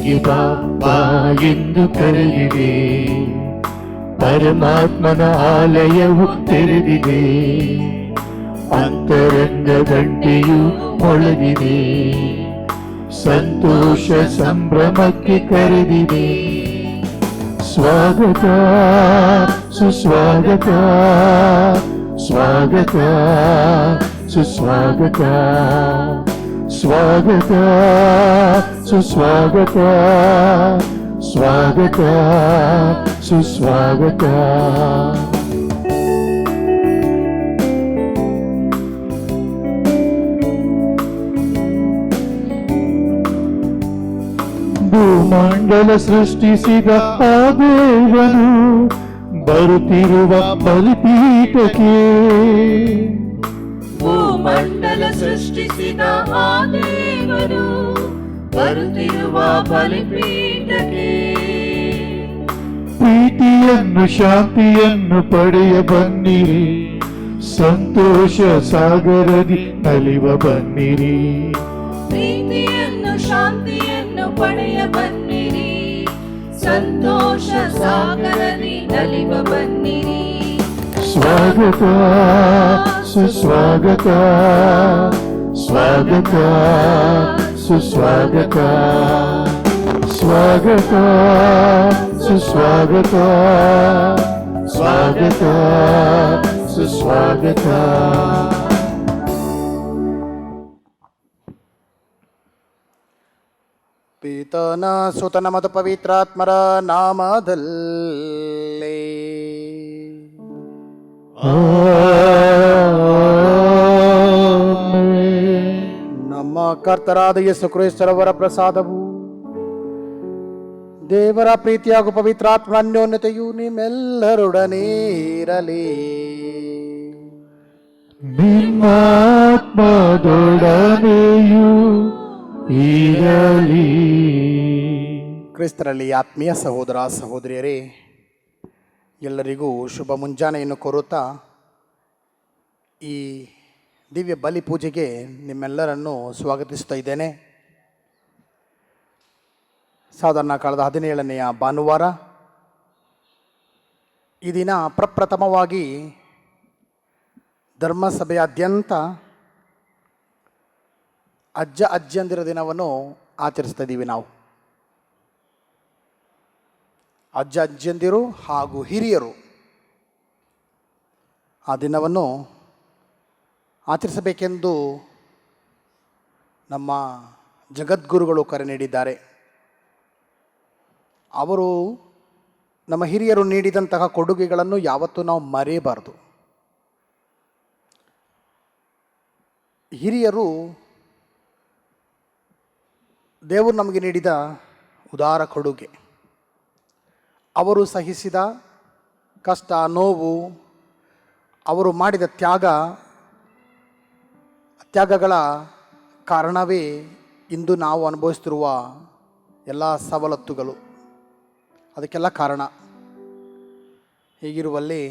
ಮನೆಗೆ ಬಾ ಬಾ ಎಂದು ಕರೆದಿದೆ. ಪರಮಾತ್ಮನ ಆಲಯವು ತೆರೆದಿದೆ. ಅಂತರಂಗ ಗಂಟೆಯು ಮೊಳಗಿದೆ. ಸಂತೋಷ ಸಂಭ್ರಮಕ್ಕೆ ಕರೆದಿದೆ. ಸ್ವಾಗತ ಸುಸ್ವಾಗತ, ಸ್ವಾಗತ ಸುಸ್ವಾಗತ, ಸ್ವಾಗತ ಸುಸ್ವಾಗತ, ಸ್ವಾಗತ ಸುಸ್ವಾಗತ. ಭೂಮಂಡಲ ಸೃಷ್ಟಿಸಿದ ಆ ದೇವನು ಬರುತ್ತಿರುವ ಬಲಿಪೀಠಕ್ಕೆ. ಭೂಮಂಡಲ ಸೃಷ್ಟಿಸಿದ ಆ ದೇವರು ಬರುತ್ತಿರುವ ಬಲಿಪೀಠಕ್ಕೆ. ಪ್ರೀತಿಯನ್ನು ಶಾಂತಿಯನ್ನು ಪಡೆಯ ಬನ್ನಿರಿ. ಸಂತೋಷ ಸಾಗರದಿ ನಲಿವ ಬನ್ನಿರಿ. ಪ್ರೀತಿಯನ್ನು ಶಾಂತಿಯನ್ನು ಪಡೆಯ ಬನ್ನಿರಿ. ಸಂತೋಷ ಸಾಗರದಿ ನಲಿವ ಬನ್ನಿರಿ. ಸ್ವಾಗತ ಸುಸ್ವಾಗತ, ಸ್ವಾಗತ ಸುಸ್ವಾಗತ, ಸ್ವಾಗತ ಸುಸ್ವಾಗತ, ಸ್ವಾಗತ ಸುಸ್ವಾಗತ. ಪಿತನ ಸುತನ ಮತ್ತು ಪವಿತ್ರಾತ್ಮರ ನಾಮದಲ್ಲಿ ನಮ್ಮ ಕರ್ತರಾದ ಯೇಸು ಕ್ರಿಸ್ತರವರ ಪ್ರಸಾದವು, ದೇವರ ಪ್ರೀತಿ ಹಾಗೂ ಪವಿತ್ರಾತ್ಮ ಅನ್ಯೋನ್ಯತೆಯು ನಿಮ್ಮೆಲ್ಲರೊಡನೆ ಇರಲಿ. ನಿಮ್ಮಾತ್ಮದೊಡನೆಯೂ ಇರಲಿ. ಕ್ರಿಸ್ತರಲ್ಲಿ ಆತ್ಮೀಯ ಸಹೋದರ ಸಹೋದರಿಯರೇ, ಎಲ್ಲರಿಗೂ ಶುಭ ಮುಂಜಾನೆಯನ್ನು ಕೋರುತ್ತಾ ಈ ದಿವ್ಯ ಬಲಿ ಪೂಜೆಗೆ ನಿಮ್ಮೆಲ್ಲರನ್ನು ಸ್ವಾಗತಿಸ್ತಾ ಇದ್ದೇನೆ. ಸಾಧಾರಣ ಕಾಲದ 17ನೆಯ ಭಾನುವಾರ. ಈ ದಿನ ಪ್ರಪ್ರಥಮವಾಗಿ ಧರ್ಮಸಭೆಯಾದ್ಯಂತ ಅಜ್ಜ ಅಜ್ಜಿಯಂದಿರ ದಿನವನ್ನು ಆಚರಿಸ್ತಾ ಇದ್ದೀವಿ ನಾವು. ಅಜ್ಜ ಅಜ್ಜಿಯಂದಿರು ಹಾಗೂ ಹಿರಿಯರು ಆ ದಿನವನ್ನು ಆಚರಿಸಬೇಕೆಂದು ನಮ್ಮ ಜಗದ್ಗುರುಗಳು ಕರೆ ನೀಡಿದ್ದಾರೆ. ಅವರು ನಮ್ಮ ಹಿರಿಯರು ನೀಡಿದಂತಹ ಕೊಡುಗೆಗಳನ್ನು ಯಾವತ್ತೂ ನಾವು ಮರೆಯಬಾರದು. ಹಿರಿಯರು ದೇವರು ನಮಗೆ ನೀಡಿದ ಉದಾರ ಕೊಡುಗೆ. ಅವರು ಸಹಿಸಿದ ಕಷ್ಟ, ನೋವು, ಅವರು ಮಾಡಿದ ತ್ಯಾಗಗಳ ಕಾರಣವೇ ಇಂದು ನಾವು ಅನುಭವಿಸ್ತಿರುವ ಎಲ್ಲ ಸವಲತ್ತುಗಳು. ಅದಕ್ಕೆಲ್ಲ ಕಾರಣ. ಹೀಗಿರುವಲ್ಲಿ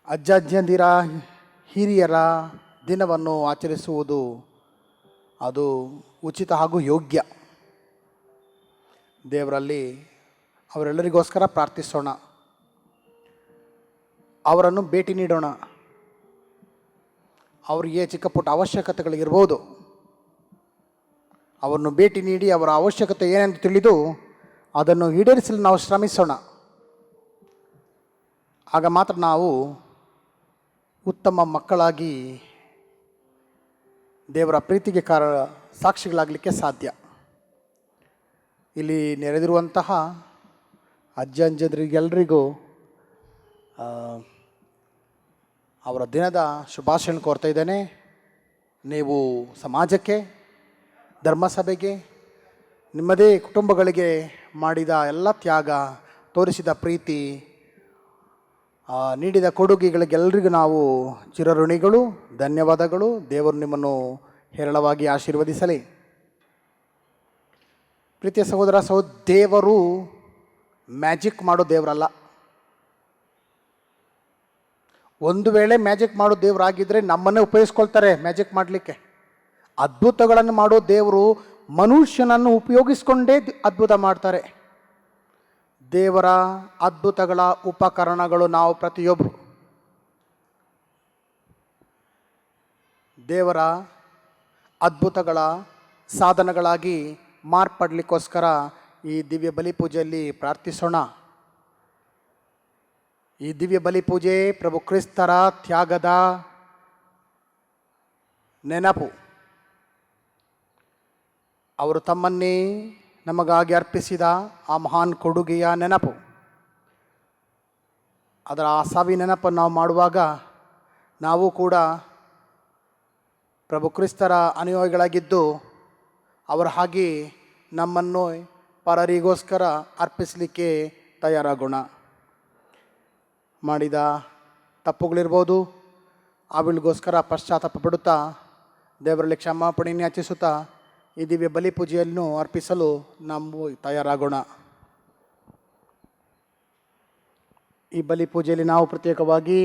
ಅಜ್ಜ ಅಜ್ಜಿಯಂದಿರ ಹಿರಿಯರ ದಿನವನ್ನು ಆಚರಿಸುವುದು ಅದು ಉಚಿತ ಹಾಗೂ ಯೋಗ್ಯ. ದೇವರಲ್ಲಿ ಅವರೆಲ್ಲರಿಗೋಸ್ಕರ ಪ್ರಾರ್ಥಿಸೋಣ, ಅವರನ್ನು ಭೇಟಿ ನೀಡೋಣ. ಅವರಿಗೆ ಚಿಕ್ಕ ಪುಟ್ಟ ಅವಶ್ಯಕತೆಗಳಿರ್ಬೋದು, ಅವರನ್ನು ಭೇಟಿ ನೀಡಿ ಅವರ ಅವಶ್ಯಕತೆ ಏನೆಂದು ತಿಳಿದು ಅದನ್ನು ಈಡೇರಿಸಲು ನಾವು ಶ್ರಮಿಸೋಣ. ಆಗ ಮಾತ್ರ ನಾವು ಉತ್ತಮ ಮಕ್ಕಳಾಗಿ ದೇವರ ಪ್ರೀತಿಗೆ ಸಾಕ್ಷಿಗಳಾಗಲಿಕ್ಕೆ ಸಾಧ್ಯ. ಇಲ್ಲಿ ನೆರೆದಿರುವಂತಹ ಅಜ್ಜ ಅಜ್ಜಂದ್ರಿಗೆಲ್ಲರಿಗೂ ಅವರ ದಿನದ ಶುಭಾಶಯ ಕೋರ್ತಾ ಇದ್ದೇನೆ. ನೀವು ಸಮಾಜಕ್ಕೆ, ಧರ್ಮಸಭೆಗೆ, ನಿಮ್ಮದೇ ಕುಟುಂಬಗಳಿಗೆ ಮಾಡಿದ ಎಲ್ಲ ತ್ಯಾಗ, ತೋರಿಸಿದ ಪ್ರೀತಿ, ನೀಡಿದ ಕೊಡುಗೆಗಳಿಗೆಲ್ಲರಿಗೂ ನಾವು ಚಿರಋಣಿಗಳು. ಧನ್ಯವಾದಗಳು. ದೇವರು ನಿಮ್ಮನ್ನು ಹೇರಳವಾಗಿ ಆಶೀರ್ವದಿಸಲಿ. ಪ್ರೀತಿಯ ಸಹೋದರ ದೇವರು ಮ್ಯಾಜಿಕ್ ಮಾಡೋ ದೇವರಲ್ಲ. ಒಂದು ವೇಳೆ ಮ್ಯಾಜಿಕ್ ಮಾಡೋ ದೇವರಾಗಿದ್ದರೆ ನಮ್ಮನ್ನೇ ಉಪಯೋಗಿಸ್ಕೊಳ್ತಾರೆ ಮ್ಯಾಜಿಕ್ ಮಾಡಲಿಕ್ಕೆ. ಅದ್ಭುತಗಳನ್ನು ಮಾಡೋ ದೇವರು ಮನುಷ್ಯನನ್ನು ಉಪಯೋಗಿಸಿಕೊಂಡೇ ಅದ್ಭುತ ಮಾಡ್ತಾರೆ. ದೇವರ ಅದ್ಭುತಗಳ ಉಪಕರಣಗಳು ನಾವು ಪ್ರತಿಯೊಬ್ಬರು. ದೇವರ ಅದ್ಭುತಗಳ ಸಾಧನಗಳಾಗಿ ಮಾರ್ಪಡಲಿಕ್ಕೋಸ್ಕರ ಈ ದಿವ್ಯ ಬಲಿ ಪೂಜೆಯಲ್ಲಿ ಪ್ರಾರ್ಥಿಸೋಣ. ಈ ದಿವ್ಯ ಬಲಿ ಪೂಜೆ ಪ್ರಭು ಕ್ರಿಸ್ತರ ತ್ಯಾಗದ ನೆನಪು. ಅವರು ತಮ್ಮನ್ನೇ ನಮಗಾಗಿ ಅರ್ಪಿಸಿದ ಆ ಮಹಾನ್ ಕೊಡುಗೆಯ ನೆನಪು. ಅದರ ಆ ಸವಿ ನೆನಪನ್ನು ನಾವು ಮಾಡುವಾಗ ನಾವು ಕೂಡ ಪ್ರಭು ಕ್ರಿಸ್ತರ ಅನುಯಾಯಿಗಳಾಗಿದ್ದು ಅವರ ಹಾಗೆ ನಮ್ಮನ್ನು ಪರರಿಗೋಸ್ಕರ ಅರ್ಪಿಸಲಿಕ್ಕೆ ತಯಾರಾಗೋಣ. ಮಾಡಿದ ತಪ್ಪುಗಳಿರ್ಬೋದು, ಅವುಗಳಿಗೋಸ್ಕರ ಪಶ್ಚಾತ್ತಾಪ ಪಡುತ್ತಾ ದೇವರಲ್ಲಿ ಕ್ಷಮಾಪಣೆಯನ್ನು ಯಾಚಿಸುತ್ತಾ ಈ ದಿವ್ಯ ಬಲಿ ಪೂಜೆಯನ್ನು ಅರ್ಪಿಸಲು ನಾವು ತಯಾರಾಗೋಣ. ಈ ಬಲಿ ಪೂಜೆಯಲ್ಲಿ ನಾವು ಪ್ರತ್ಯೇಕವಾಗಿ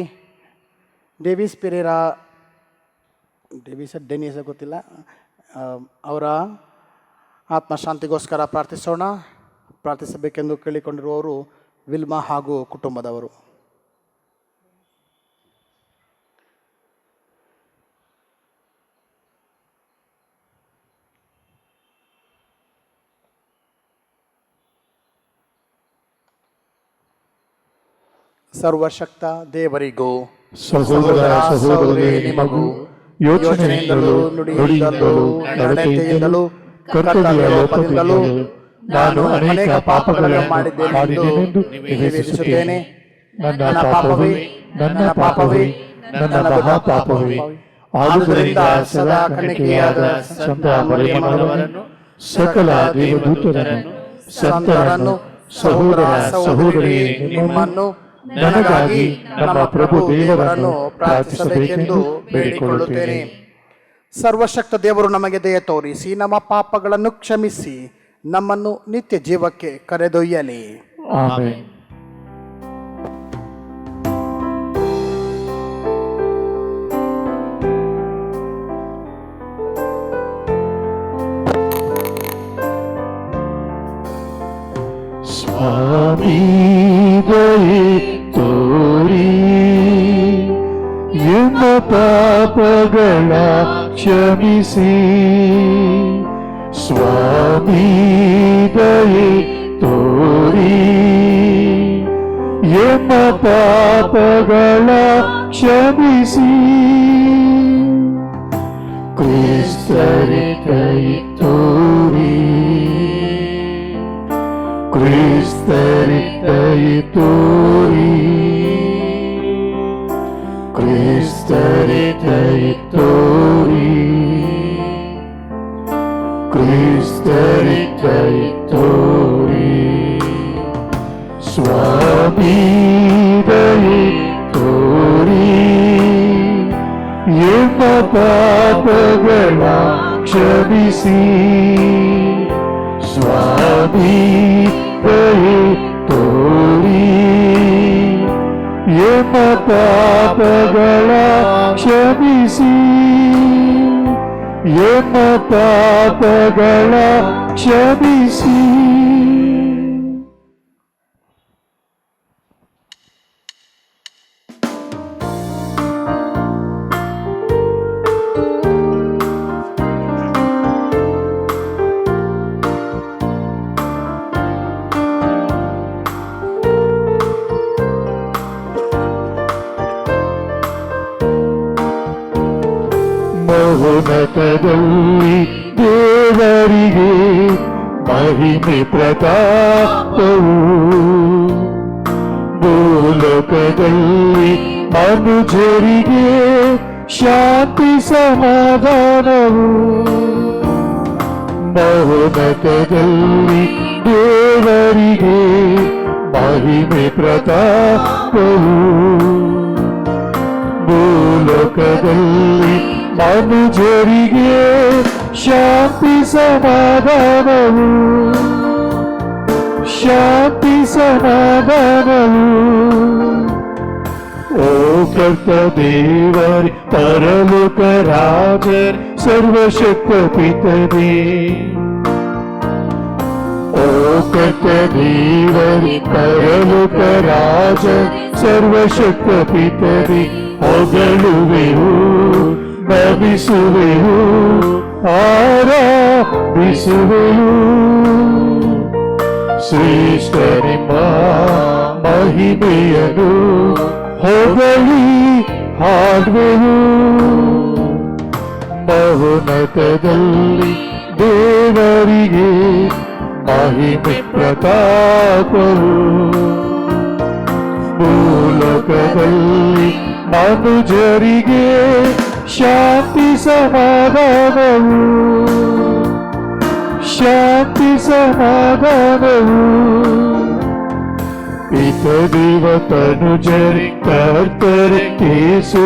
ಡೆನೀಸ ಗೊತ್ತಿಲ್ಲ, ಅವರ ಆತ್ಮಶಾಂತಿಗೋಸ್ಕರ ಪ್ರಾರ್ಥಿಸೋಣ. ಪ್ರಾರ್ಥಿಸಬೇಕೆಂದು ಕೇಳಿಕೊಂಡಿರುವವರು ವಿಲ್ಮಾ ಹಾಗೂ ಕುಟುಂಬದವರು. ಸರ್ವಶಕ್ತ ದೇವರಿಗೂ ಸಹೋದರ ಸಹೋದರಿ ನಿಮಗೂ ಯೋಚನೆಯಿಂದಲೂ ನುಡಿಯಿಂದಲೂ ನಡತೆಯಿಂದಲೂ ಕರ್ತವ್ಯ ಲೋಪದಿಂದಲೂ ನಾನು ಅನೇಕ ಪಾಪಗಳನ್ನು ಮಾಡಿದ್ದೇನೆಂದು ನಿವೇದಿಸುತ್ತೇನೆ. ನನ್ನ ಪಾಪವೇ ನನ್ನ ಮಹಾಪಾಪವೇ. ಆದುದರಿಂದ ಸದಾ ಕನ್ನಿಕೆಯಾದ ಸಂತ ಮರಿಯಮ್ಮನವರನ್ನು, ಸಕಲ ದೇವದೂತರನ್ನು, ಸಂತರನ್ನು, ಸಹೋದರ ಸಹೋದರಿ ನಿಮ್ಮನ್ನು ನನಗಾಗಿ ನಮ್ಮ ಪ್ರಭು ದೇವರನ್ನು ಪ್ರಾರ್ಥಿಸಬೇಕೆಂದು ಬೇಡಿಕೊಳ್ಳುತ್ತೇನೆ. ಸರ್ವಶಕ್ತ ದೇವರು ನಮಗೆ ದಯೆ ತೋರಿಸಿ ನಮ್ಮ ಪಾಪಗಳನ್ನು ಕ್ಷಮಿಸಿ ನಮ್ಮನ್ನು ನಿತ್ಯ ಜೀವಕ್ಕೆ ಕರೆದೊಯ್ಯಲಿ. ಆಮೆನ್. ಸ್ವಾಮಿ ದಯೆ ತೋರಿ ಎನ್ನ ಪಾಪಗಳ ಕ್ಷಮಿಸಿ. ಸ್ವಾಮಿ ದಯೆ ತೋರಿ ಎನ್ನ ಪಾಪಗಳ ಕ್ಷಮಿಸಿ. ಕ್ರಿಸ್ತರೇ ದಯೆ ತೋರಿ, ಕ್ರಿಸ್ತರೇ ದಯೆ ತೋರಿ, ಕ್ರಿಸ್ತರೇ ದಯೆ ತೋರಿ, ಕ್ರಿಸ್ತರೇ ದಯೆ ತೋರಿ. ಸ್ವಾಮಿ ದಯೆ ತೋರಿ ಎನ್ನ ಪಾಪಗಳ ಕ್ಷಮಿಸಿ. ಸ್ವಾಮಿ ದಯೆ ತೋರಿ ಎನ್ನ ಪಾಪಗಳ ಕ್ಷಮಿಸಿ. ಎನ್ನ ಪಾಪಗಳ ಕ್ಷಮಿಸಿ. ಮಹೋನ್ನತದಲ್ಲಿ ದೇವರಿಗೆ ಮಹಿಮೆ ಪ್ರತಾಪವು, ಭೂಲೋಕದಲ್ಲಿ ಮನುಜರಿಗೆ ಶಾಂತಿ ಸಮಾಧಾನವು. ಮಹೋನ್ನತದಲ್ಲಿ ದೇವರಿಗೆ ಮಹಿಮೆ ಪ್ರತಾಪವು, ಭೂಲೋಕದಲ್ಲಿ ಮನುಜರಿಗೆ ಶಾಂತಿ ಸಮಾಧಾನವು, ಶಾಂತಿ ಸಮಾಧಾನವು. ಓ ಕರ್ತ ದೇವರೇ, ಪರಲೋಕ ರಾಜರ್, ಸರ್ವಶಕ್ತ ಪಿತನೇ, ಸರ್ವೋನ್ನತ ದೇವರಿ ಪರಲೋಕ ರಾಜರಿ ಸರ್ವಶಕ್ತ ಪಿತರಿ ಹೊಗಳುವೆವು ನಮಿಸುವೆವು ಆರಾಧಿಸುವೆವು ಶ್ರೇಷ್ಠ ನಿಮ್ಮ ಮಹಿಮೆಯನು ಹೊಗಳಿ ಹಾಡುವೆವು ಮಹೋನ್ನತದಲ್ಲಿ ದೇವರಿಗೆ ಮಹಿಮೆ ಪ್ರತಾಪವು ಭೂಲೋಕದಲ್ಲಿ ಮನುಜರಿಗೆ ಶಾಂತಿ ಸಮಾಧಾನವು ಶಾಂತಿ ಸಮಾಧಾನವು ಪಿತದೇವ ತನುಜರಿ ಕರ್ತರೆ ಯೇಸು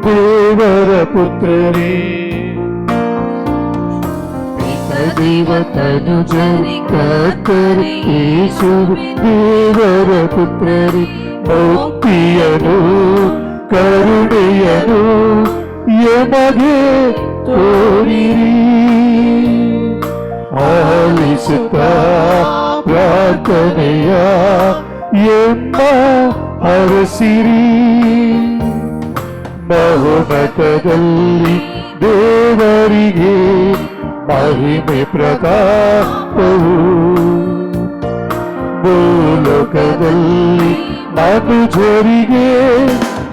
ದೇವರ ಪುತ್ರರೇ ಪಿತದೇವ ತನುಜರಿ ಕರ್ತರೆ ಯೇಸು ದೇವರ ಪುತ್ರರೇ ಮುಕ್ತಿಯನು ಕರುಣೆಯನು ಎಮಗೆ ತೋರಿರಿ ಆಲಿಸುತ್ತಾ ಪ್ರಾರ್ಥನೆಯ ಎಂಬ ಹರಸಿರಿ ಬಹುಮತದಲ್ಲಿ ದೇವರಿಗೆ ಮಹಿಮೆ ಪ್ರತಾಪವು ಭೂಲೋಕದಲ್ಲಿ ಮನುಜರಿಗೆ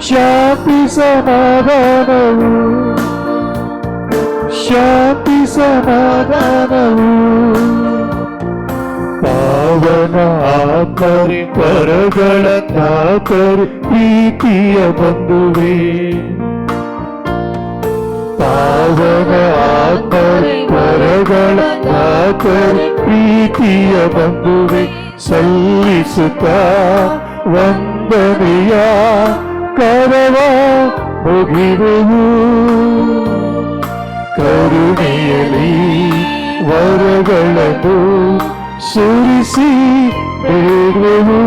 ಶಾಂತಿ ಸಮಾಧಾನವು ಶಾಂತಿ ಸಮಾಧಾನವು ಪಾವನ ಆತ್ಮರಿ ಪರಗಳ ಖ್ಯಾತರಿ ಪ್ರೀತಿಯ ಬಂಧುವೆ ಪಾವನ ಆತ್ಮರಿ ಪರಗಳ ಖ್ಯಾತರಿ ಪ್ರೀತಿಯ ಬಂಧುವೆ ಸಲ್ಲಿಸುತ್ತಾ ವಂದನೆಯ ಕರವ ಮುಗಿವೆವು ಕರುಣೆಯಲಿ ವರಗಳನ್ನು ಸುರಿಸಿ ಬೇಡುವೆವು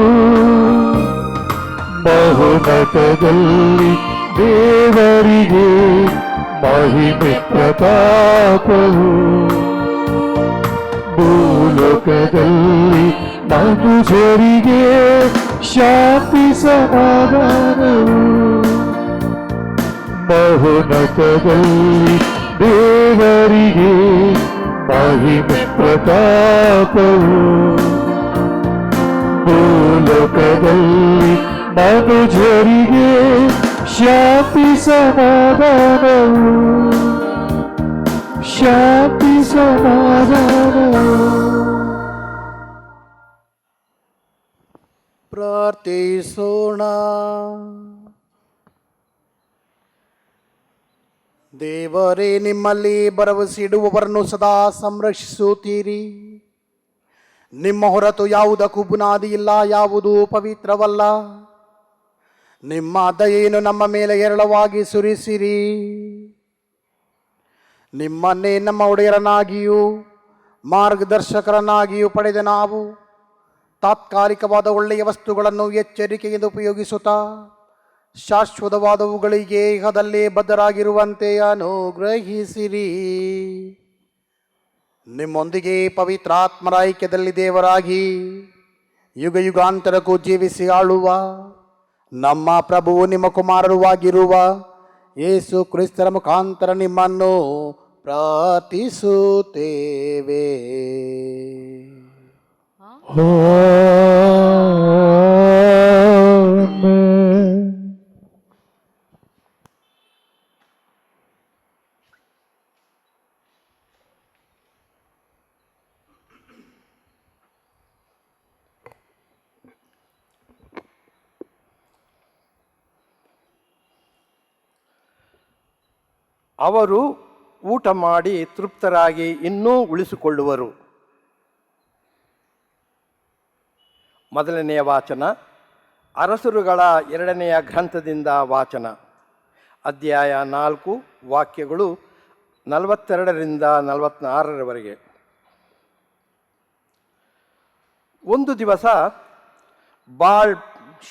ಬಹುಮತದಲ್ಲಿ ದೇವರಿಗೆ ಮಹಿಮೆ ಪ್ರತಾಪವು ಭೂಲೋಕದಲ್ಲಿ ಮನುಜರಿಗೆ ಶಾಂತಿ ಸಮಾಧಾನವು ಬಹುಮತದಲ್ಲಿ ದೇವರಿಗೆ ಮಹಿಮೆ ಪ್ರತಾಪವು ಭೂಲೋಕದಲ್ಲಿ ಮನುಜರಿಗೆ ಶಾಂತಿ ಸಮಾಧಾನವು ಶಾಂತಿ ಸಮಾಧಾನವು ಪ್ರಾರ್ಥಿಸೋಣ. ದೇವರೇ, ನಿಮ್ಮಲ್ಲಿ ಭರವಸೆಯಿಡುವವರನ್ನು ಸದಾ ಸಂರಕ್ಷಿಸುತ್ತೀರಿ. ನಿಮ್ಮ ಹೊರತು ಯಾವುದಕ್ಕೂ ಬುನಾದಿ ಇಲ್ಲ, ಯಾವುದೂ ಪವಿತ್ರವಲ್ಲ. ನಿಮ್ಮ ದಯೆಯನ್ನು ನಮ್ಮ ಮೇಲೆ ಹೇರಳವಾಗಿ ಸುರಿಸಿರಿ. ನಿಮ್ಮನ್ನೇ ನಮ್ಮ ಒಡೆಯರನ್ನಾಗಿಯೂ ಮಾರ್ಗದರ್ಶಕರನ್ನಾಗಿಯೂ ಪಡೆದ ನಾವು ತಾತ್ಕಾಲಿಕವಾದ ಒಳ್ಳೆಯ ವಸ್ತುಗಳನ್ನು ಎಚ್ಚರಿಕೆಯಿಂದ ಉಪಯೋಗಿಸುತ್ತಾ ಶಾಶ್ವತವಾದವುಗಳಿಗೆ ಇಹದಲ್ಲೇ ಬದ್ಧರಾಗಿರುವಂತೆ ಅನುಗ್ರಹಿಸಿರಿ. ನಿಮ್ಮೊಂದಿಗೆ ಪವಿತ್ರಾತ್ಮರ ಐಕ್ಯದಲ್ಲಿ ದೇವರಾಗಿ ಯುಗ ಯುಗಾಂತರಕ್ಕೂ ಜೀವಿಸಿ ಆಳುವ ನಮ್ಮ ಪ್ರಭುವು ನಿಮ್ಮ ಕುಮಾರರೂ ಆಗಿರುವ ಯೇಸು ಕ್ರಿಸ್ತರ ಮುಖಾಂತರ ನಿಮ್ಮನ್ನು ಪ್ರಾರ್ಥಿಸುತ್ತೇವೆ. ಅವರು ಊಟ ಮಾಡಿ ತೃಪ್ತರಾಗಿ ಇನ್ನೂ ಉಳಿಸಿಕೊಳ್ಳುವರು. ಮೊದಲನೆಯ ವಾಚನ ಅರಸರುಗಳ 2ನೆಯ ಗ್ರಂಥದಿಂದ ವಾಚನ. ಅಧ್ಯಾಯ 4 ವಾಕ್ಯಗಳು 42ರಿಂದ 46ರವರೆಗೆ. ಒಂದು ದಿವಸ ಬಾಳ್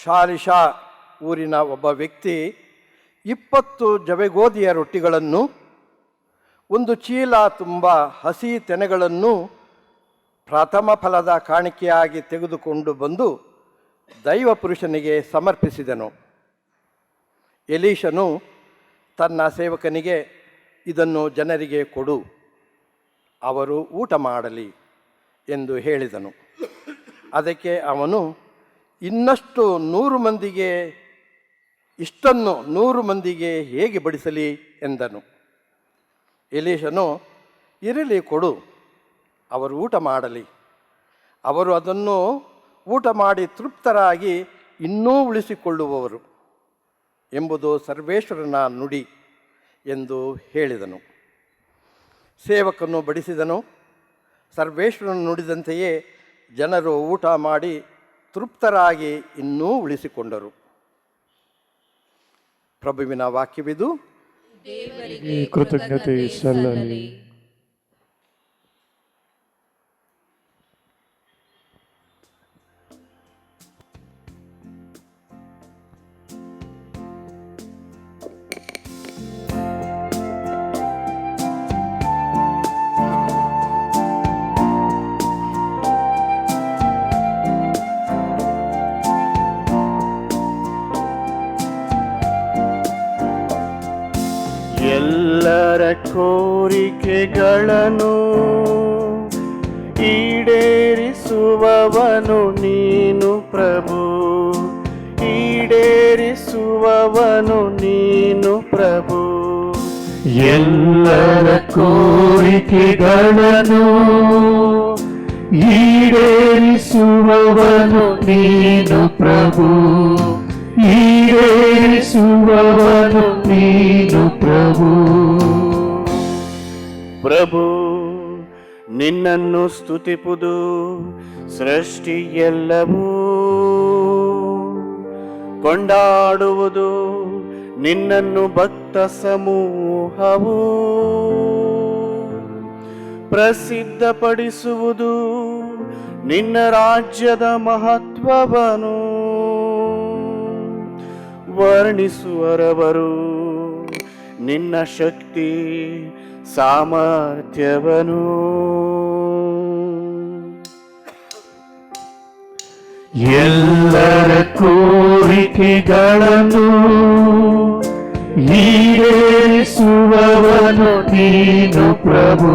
ಶಾಲಿಷಾ ಊರಿನ ಒಬ್ಬ ವ್ಯಕ್ತಿ 20 ಜವೆಗೋದಿಯ ರೊಟ್ಟಿಗಳನ್ನು, 1 ಚೀಲ ತುಂಬ ಹಸಿ ತೆನೆಗಳನ್ನು ಪ್ರಥಮ ಫಲದ ಕಾಣಿಕೆಯಾಗಿ ತೆಗೆದುಕೊಂಡು ಬಂದು ದೈವ ಪುರುಷನಿಗೆ ಸಮರ್ಪಿಸಿದನು. ಎಲೀಷನು ತನ್ನ ಸೇವಕನಿಗೆ, ಇದನ್ನು ಜನರಿಗೆ ಕೊಡು, ಅವರು ಊಟ ಮಾಡಲಿ ಎಂದು ಹೇಳಿದನು. ಅದಕ್ಕೆ ಅವನು, ಇನ್ನಷ್ಟು 100 ಮಂದಿಗೆ, ಇಷ್ಟನ್ನು 100 ಮಂದಿಗೆ ಹೇಗೆ ಬಡಿಸಲಿ ಎಂದನು. ಎಲೀಷನು, ಇರಲಿ ಕೊಡು, ಅವರು ಊಟ ಮಾಡಲಿ, ಅವರು ಅದನ್ನು ಊಟ ಮಾಡಿ ತೃಪ್ತರಾಗಿ ಇನ್ನೂ ಉಳಿಸಿಕೊಳ್ಳುವವರು ಎಂಬುದು ಸರ್ವೇಶ್ವರನ ನುಡಿ ಎಂದು ಹೇಳಿದನು. ಸೇವಕನು ಬಡಿಸಿದನು. ಸರ್ವೇಶ್ವರನು ನುಡಿದಂತೆಯೇ ಜನರು ಊಟ ಮಾಡಿ ತೃಪ್ತರಾಗಿ ಇನ್ನೂ ಉಳಿಸಿಕೊಂಡರು. ಪ್ರಭುವಿನ ವಾಕ್ಯವಿದು. ದೇವರಿಗೆ ಕೃತಜ್ಞತೆ ಸಲ್ಲಲಿ. ಎಲ್ಲರ ಕೋರಿಕೆಗಳನ್ನು ಈಡೇರಿಸುವವನು ನೀನು ಪ್ರಭು, ಈಡೇರಿಸುವವನು ನೀನು ಪ್ರಭು. ಎಲ್ಲರ ಕೋರಿಕೆಗಳನ್ನು ಈಡೇರಿಸುವವನು ನೀನು ಪ್ರಭು, ಈಡೇರಿಸುವವನು ನೀನು ಪ್ರಭು. ಪ್ರಭು ನಿನ್ನನ್ನು ಸ್ತುತಿಪುದು ಸೃಷ್ಟಿಯೆಲ್ಲವೂ, ಕೊಂಡಾಡುವುದು ನಿನ್ನನ್ನು ಭಕ್ತ ಸಮೂಹವು, ಪ್ರಸಿದ್ಧಪಡಿಸುವುದು ನಿನ್ನ ರಾಜ್ಯದ ಮಹತ್ವವನು, ವರ್ಣಿಸುವರವರು ನಿನ್ನ ಶಕ್ತಿ ಸಾಮರ್ಥ್ಯವನು. ಎಲ್ಲರ ಕೋರಿಕೆಗಳನ್ನು ಈಡೇರಿಸುವವನು ನೀನು ಪ್ರಭು,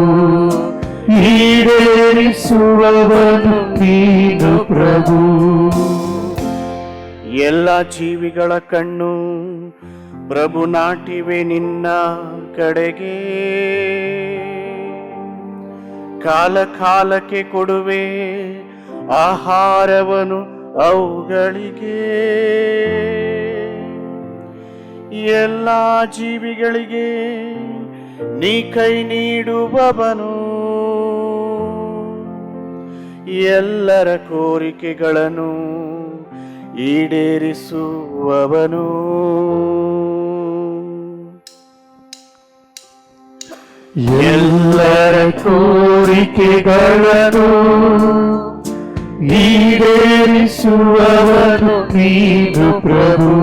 ಈಡೇರಿಸುವವನು ನೀನು ಪ್ರಭು. ಎಲ್ಲ ಜೀವಿಗಳ ಕಣ್ಣು ಪ್ರಭು ನಾಟಿವೆ ನಿನ್ನ ಕಡೆಗೆ, ಕಾಲ ಕಾಲಕ್ಕೆ ಕೊಡುವೆ ಆಹಾರವನು ಅವುಗಳಿಗೆ. ಎಲ್ಲ ಜೀವಿಗಳಿಗೆ ನೀ ಕೈ ನೀಡುವವನು, ಎಲ್ಲರ ಕೋರಿಕೆಗಳನ್ನು ಈಡೇರಿಸುವವನು. ಎಲ್ಲರ ಕೋರಿಕೆಗಳನ್ನು ಈಡೇರಿಸುವವನು ನೀನು ಪ್ರಭು,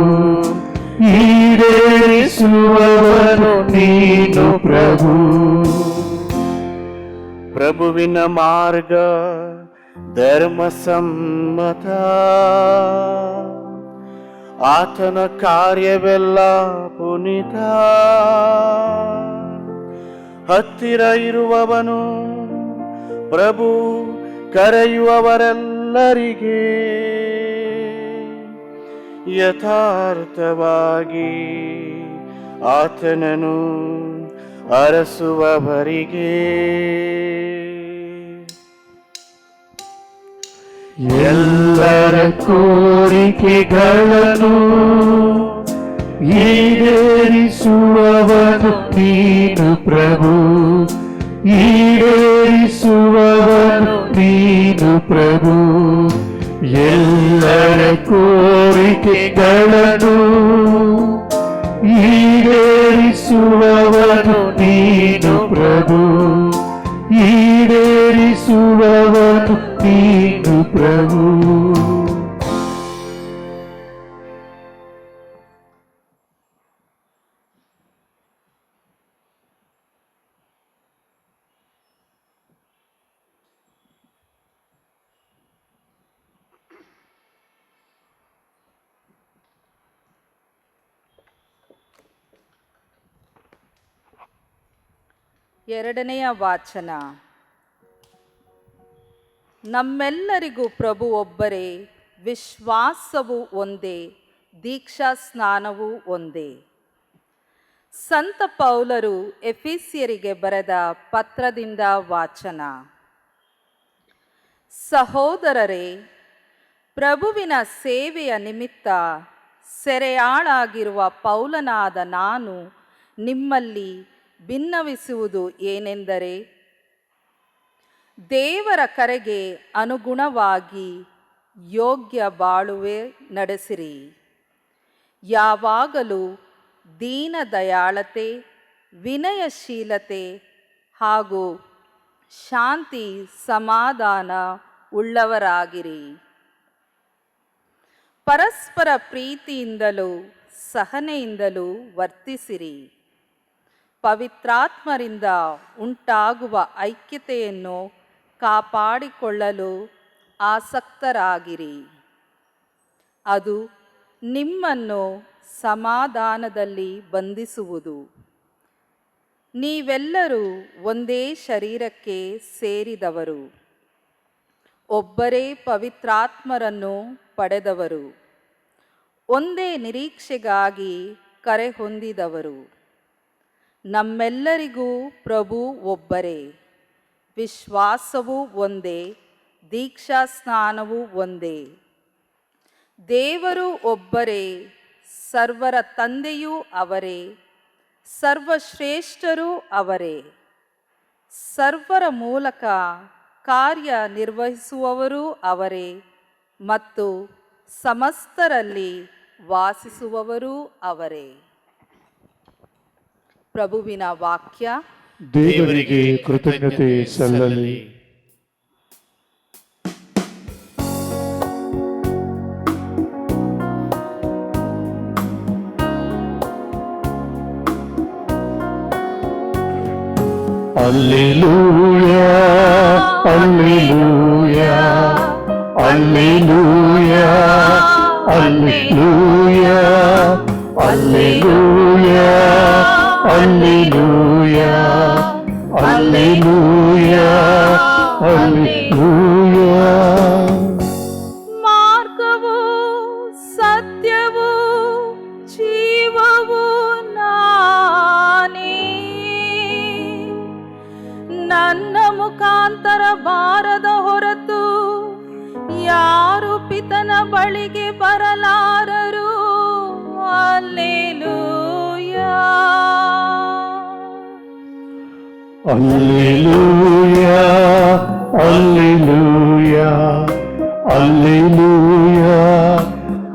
ಈಡೇರಿಸುವವನು ನೀನು ಪ್ರಭು. ಪ್ರಭುವಿನ ಮಾರ್ಗ ಧರ್ಮಸಮ್ಮತ, ಆತನ ಕಾರ್ಯವೆಲ್ಲ ಪುನೀತ. ಹತ್ತಿರ ಇರುವವನು ಪ್ರಭು ಕರೆಯುವವರೆಲ್ಲರಿಗೆ, ಯಥಾರ್ಥವಾಗಿ ಆತನನ್ನು ಅರಸುವವರಿಗೆ. ಎಲ್ಲರ ಕೋರಿಕೆಗಳನ್ನು ಈಡೇರಿಸುವವನು ನೀನು ಪ್ರಭು, ಈಡೇರಿಸುವವನು ನೀನು ಪ್ರಭು. ಎಲ್ಲರ ಕೋರಿಕೆಗಳನ್ನು ಈಡೇರಿಸುವವನು ನೀನು ಪ್ರಭು, ಈಡೇರಿಸುವವನು ನೀನು ಪ್ರಭು. ಎರಡನೆಯ ವಾಚನ. ನಮ್ಮೆಲ್ಲರಿಗೂ ಪ್ರಭು ಒಬ್ಬರೇ, ವಿಶ್ವಾಸವು ಒಂದೇ, ದೀಕ್ಷಾ ಸ್ನಾನವೂ ಒಂದೇ. ಸಂತ ಪೌಲರು ಎಫೆಸಿಯರಿಗೆ ಬರೆದ ಪತ್ರದಿಂದ ವಾಚನ. ಸಹೋದರರೇ, ಪ್ರಭುವಿನ ಸೇವೆಯ ನಿಮಿತ್ತ ಸೆರೆಯಾಳಾಗಿರುವ ಪೌಲನಾದ ನಾನು ನಿಮ್ಮಲ್ಲಿ ಭಿನ್ನವಿಸುವುದು ಏನೆಂದರೆ, ದೇವರ ಕರೆಗೆ ಅನುಗುಣವಾಗಿ ಯೋಗ್ಯ ಬಾಳುವೆ ನಡೆಸಿರಿ. ಯಾವಾಗಲೂ ದೀನ ದಯಾಳತೆ, ವಿನಯಶೀಲತೆ ಹಾಗೂ ಶಾಂತಿ ಸಮಾಧಾನ ಉಳ್ಳವರಾಗಿರಿ. ಪರಸ್ಪರ ಪ್ರೀತಿಯಿಂದಲೂ ಸಹನೆಯಿಂದಲೂ ವರ್ತಿಸಿರಿ. ಪವಿತ್ರಾತ್ಮರಿಂದ ಉಂಟಾಗುವ ಐಕ್ಯತೆಯನ್ನು ಕಾಪಾಡಿಕೊಳ್ಳಲು ಆಸಕ್ತರಾಗಿರಿ. ಅದು ನಿಮ್ಮನ್ನು ಸಮಾಧಾನದಲ್ಲಿ ಬಂಧಿಸುವುದು. ನೀವೆಲ್ಲರೂ ಒಂದೇ ಶರೀರಕ್ಕೆ ಸೇರಿದವರು, ಒಬ್ಬರೇ ಪವಿತ್ರಾತ್ಮರನ್ನು ಪಡೆದವರು, ಒಂದೇ ನಿರೀಕ್ಷೆಗಾಗಿ ಕರೆ ಹೊಂದಿದವರು. ನಮ್ಮೆಲ್ಲರಿಗೂ ಪ್ರಭು ಒಬ್ಬರೇ, ವಿಶ್ವಾಸವೂ ಒಂದೇ, ದೀಕ್ಷಾ ಸ್ನಾನವೂ ಒಂದೇ. ದೇವರು ಒಬ್ಬರೇ, ಸರ್ವರ ತಂದೆಯೂ ಅವರೇ, ಸರ್ವಶ್ರೇಷ್ಠರೂ ಅವರೇ, ಸರ್ವರ ಮೂಲಕ ಕಾರ್ಯ ನಿರ್ವಹಿಸುವವರೂ ಅವರೇ ಮತ್ತು ಸಮಸ್ತರಲ್ಲಿ ವಾಸಿಸುವವರೂ ಅವರೇ. ಪ್ರಭುವಿನ ವಾಕ್ಯ. ದೇವರಿಗೆ ಕೃತಜ್ಞತೆ ಸಲ್ಲಲಿ. Alleluia, Alleluia, Alleluia, Alleluia, Alleluia, Alleluia, Alleluia, Alleluia. ಮಾರ್ಗವು ಸತ್ಯವು ಜೀವವು ನಾನೇ. ನನ್ನ ಮುಖಾಂತರ ಬಾರದ ಹೊರತು ಯಾರು ಪಿತನ ಬಳಿಗೆ ಬರಲಾರರು. Alleluia, Alleluia, Alleluia, Alleluia,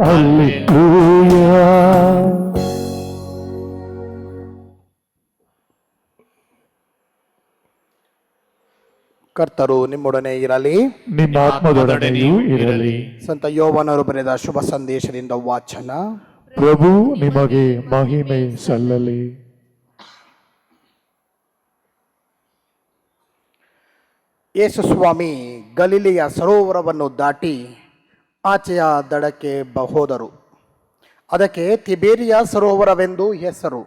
Alleluia. ಕರ್ತರು ನಿಮ್ಮೊಡನೆ ಇರಲಿ. ನಿಮ್ಮ ಆತ್ಮದೊಡನೆಯೂ ಇರಲಿ. ಸಂತ ಯೋವಾನರು ಬರೆದ ಶುಭ ಸಂದೇಶದಿಂದ ವಾಚನ. ಪ್ರಭು ನಿಮಗೆ ಮಹಿಮೆ ಸಲ್ಲಲಿ. ಯೇಸು ಸ್ವಾಮಿ ಗಲಿಲೆಯ ಸರೋವರವನ್ನು ದಾಟಿ ಆಚೆಯ ದಡಕ್ಕೆ ಹೋದರು. ಅದಕ್ಕೆ ತಿಬೇರಿಯ ಸರೋವರವೆಂದು ಹೆಸರು.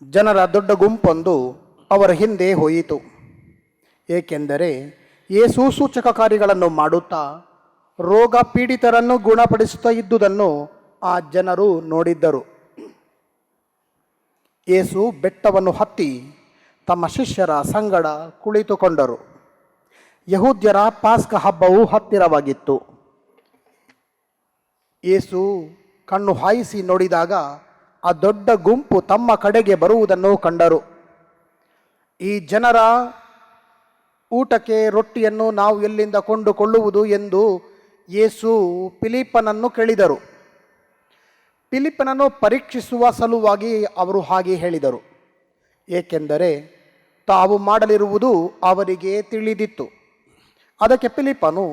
ಜನರ ದೊಡ್ಡ ಗುಂಪೊಂದು ಅವರ ಹಿಂದೆ ಹೋಯಿತು, ಏಕೆಂದರೆ ಯೇಸು ಸೂಚಕ ಕಾರ್ಯಗಳನ್ನು ಮಾಡುತ್ತಾ ರೋಗ ಪೀಡಿತರನ್ನು ಗುಣಪಡಿಸುತ್ತಾ ಇದ್ದುದನ್ನು ಆ ಜನರು ನೋಡಿದ್ದರು. ಯೇಸು ಬೆಟ್ಟವನ್ನು ಹತ್ತಿ ತಮ್ಮ ಶಿಷ್ಯರ ಸಂಗಡ ಕುಳಿತುಕೊಂಡರು. ಯಹೂದ್ಯರ ಪಾಸ್ಕ ಹಬ್ಬವು ಹತ್ತಿರವಾಗಿತ್ತು. ಯೇಸು ಕಣ್ಣು ಹಾಯಿಸಿ ನೋಡಿದಾಗ ಆ ದೊಡ್ಡ ಗುಂಪು ತಮ್ಮ ಕಡೆಗೆ ಬರುವುದನ್ನು ಕಂಡರು. ಈ ಜನರ ಊಟಕ್ಕೆ ರೊಟ್ಟಿಯನ್ನು ನಾವು ಎಲ್ಲಿಂದ ಕೊಂಡುಕೊಳ್ಳುವುದು ಎಂದು ಯೇಸು ಫಿಲಿಪ್ಪನನ್ನು ಕೇಳಿದರು. ಫಿಲಿಪ್ಪನನ್ನು ಪರೀಕ್ಷಿಸುವ ಸಲುವಾಗಿ ಅವರು ಹಾಗೆ ಹೇಳಿದರು, ಏಕೆಂದರೆ ತಾವು ಮಾಡಲಿರುವುದು ಅವರಿಗೆ ತಿಳಿದಿತ್ತು. ಅದಕ್ಕೆ ಫಿಲಿಪ್ಪನು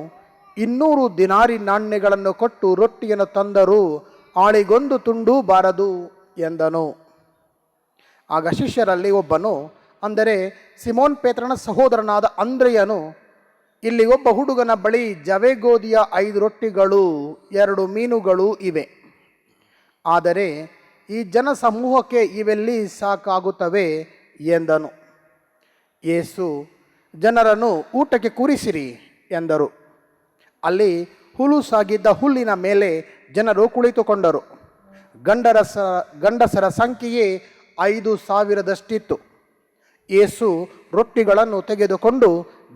200 ದಿನಾರಿ ನಾಣ್ಯಗಳನ್ನು ಕೊಟ್ಟು ರೊಟ್ಟಿಯನ್ನು ತಂದರೂ ಆಳಿಗೊಂದು ತುಂಡು ಬಾರದು ಎಂದನು. ಆಗ ಶಿಷ್ಯರಲ್ಲಿ ಒಬ್ಬನು, ಅಂದರೆ ಸಿಮೋನ್ ಪೇತ್ರನ ಸಹೋದರನಾದ ಅಂದ್ರೆಯನು, ಇಲ್ಲಿ ಒಬ್ಬ ಹುಡುಗನ ಬಳಿ ಜವೆಗೋದಿಯ 5 ರೊಟ್ಟಿಗಳು 2 ಮೀನುಗಳು ಇವೆ, ಆದರೆ ಈ ಜನ ಸಮೂಹಕ್ಕೆ ಇವೆಲ್ಲಿ ಸಾಕಾಗುತ್ತವೆ ಎಂದನು. ಯೇಸು ಜನರನ್ನು ಊಟಕ್ಕೆ ಕೂರಿಸಿರಿ ಎಂದರು. ಅಲ್ಲಿ ಹುಲುಸಾಗಿದ್ದ ಹುಲ್ಲಿನ ಮೇಲೆ ಜನರು ಕುಳಿತುಕೊಂಡರು. ಗಂಡಸರ ಸಂಖ್ಯೆಯೇ 5,000ದಷ್ಟಿತ್ತು. ಯೇಸು ರೊಟ್ಟಿಗಳನ್ನು ತೆಗೆದುಕೊಂಡು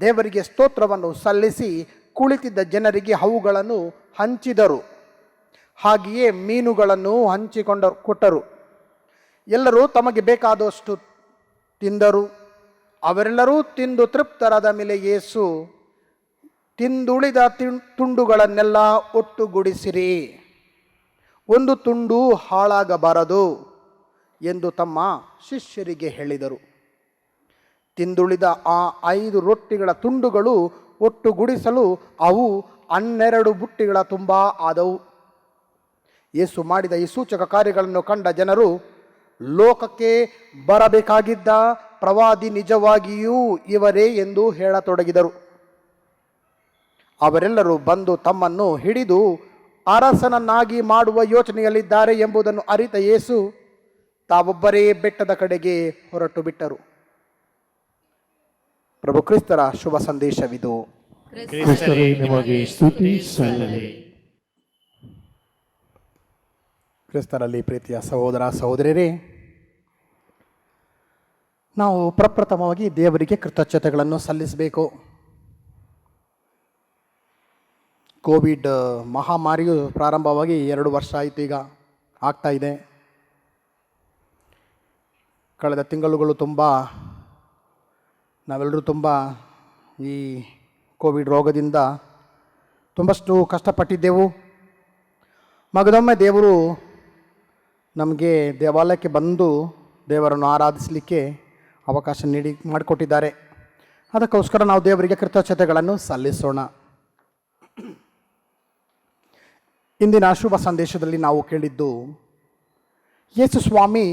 ದೇವರಿಗೆ ಸ್ತೋತ್ರವನ್ನು ಸಲ್ಲಿಸಿ ಕುಳಿತಿದ್ದ ಜನರಿಗೆ ಅವುಗಳನ್ನು ಹಂಚಿದರು. ಹಾಗೆಯೇ ಮೀನುಗಳನ್ನು ಕೊಟ್ಟರು. ಎಲ್ಲರೂ ತಮಗೆ ಬೇಕಾದಷ್ಟು ತಿಂದರು. ಅವರೆಲ್ಲರೂ ತಿಂದು ತೃಪ್ತರಾದ ಮೇಲೆ ಯೇಸು, ತಿಂದುಳಿದ ತುಂಡುಗಳನ್ನೆಲ್ಲ ಒಟ್ಟುಗೂಡಿಸಿರಿ, ಒಂದು ತುಂಡು ಹಾಳಾಗಬಾರದು ಎಂದು ತಮ್ಮ ಶಿಷ್ಯರಿಗೆ ಹೇಳಿದರು. ತಿಂದುಳಿದ ಆ 5 ರೊಟ್ಟಿಗಳ ತುಂಡುಗಳು ಒಟ್ಟುಗೂಡಿಸಲು ಅವು 12 ಬುಟ್ಟಿಗಳ ತುಂಬ ಆದವು. ಯೇಸು ಮಾಡಿದ ಈ ಸೂಚಕ ಕಾರ್ಯಗಳನ್ನು ಕಂಡ ಜನರು, ಲೋಕಕ್ಕೆ ಬರಬೇಕಾಗಿದ್ದ ಪ್ರವಾದಿ ನಿಜವಾಗಿಯೂ ಇವರೇ ಎಂದು ಹೇಳತೊಡಗಿದರು. ಅವರೆಲ್ಲರೂ ಬಂದು ತಮ್ಮನ್ನು ಹಿಡಿದು ಅರಸನನ್ನಾಗಿ ಮಾಡುವ ಯೋಚನೆಯಲ್ಲಿದ್ದಾರೆ ಎಂಬುದನ್ನು ಅರಿತ ಯೇಸು ತಾವೊಬ್ಬರೇ ಬೆಟ್ಟದ ಕಡೆಗೆ ಹೊರಟು ಬಿಟ್ಟರು. ಪ್ರಭು ಕ್ರಿಸ್ತರ ಶುಭ ಸಂದೇಶವಿದು. ಕ್ರಿಸ್ತರೇ, ನಿಮಗೆ ಸ್ತುತಿ ಸಲ್ಲಲಿ. ಕ್ರಿಸ್ತರಲ್ಲಿ ಪ್ರೀತಿಯ ಸಹೋದರ ಸಹೋದರಿಯರೇ, ನಾವು ಪ್ರಪ್ರಥಮವಾಗಿ ದೇವರಿಗೆ ಕೃತಜ್ಞತೆಗಳನ್ನು ಸಲ್ಲಿಸಬೇಕು. ಕೋವಿಡ್ ಮಹಾಮಾರಿಯು ಪ್ರಾರಂಭವಾಗಿ 2 ವರ್ಷ ಆಯಿತು, ಈಗ ಆಗ್ತಾ ಇದೆ. ಕಳೆದ ತಿಂಗಳುಗಳು ನಾವೆಲ್ಲರೂ ತುಂಬ ಈ ಕೋವಿಡ್ ರೋಗದಿಂದ ತುಂಬಷ್ಟು ಕಷ್ಟಪಟ್ಟಿದ್ದೆವು. ಮಗದೊಮ್ಮೆ ದೇವರು ನಮಗೆ ದೇವಾಲಯಕ್ಕೆ ಬಂದು ದೇವರನ್ನು ಆರಾಧಿಸಲಿಕ್ಕೆ ಅವಕಾಶ ಮಾಡಿಕೊಟ್ಟಿದ್ದಾರೆ. ಅದಕ್ಕೋಸ್ಕರ ನಾವು ದೇವರಿಗೆ ಕೃತಜ್ಞತೆಗಳನ್ನು ಸಲ್ಲಿಸೋಣ. ಇಂದಿನ ಶುಭ ಸಂದೇಶದಲ್ಲಿ ನಾವು ಕೇಳಿದ್ದು, ಯೇಸು ಸ್ವಾಮಿ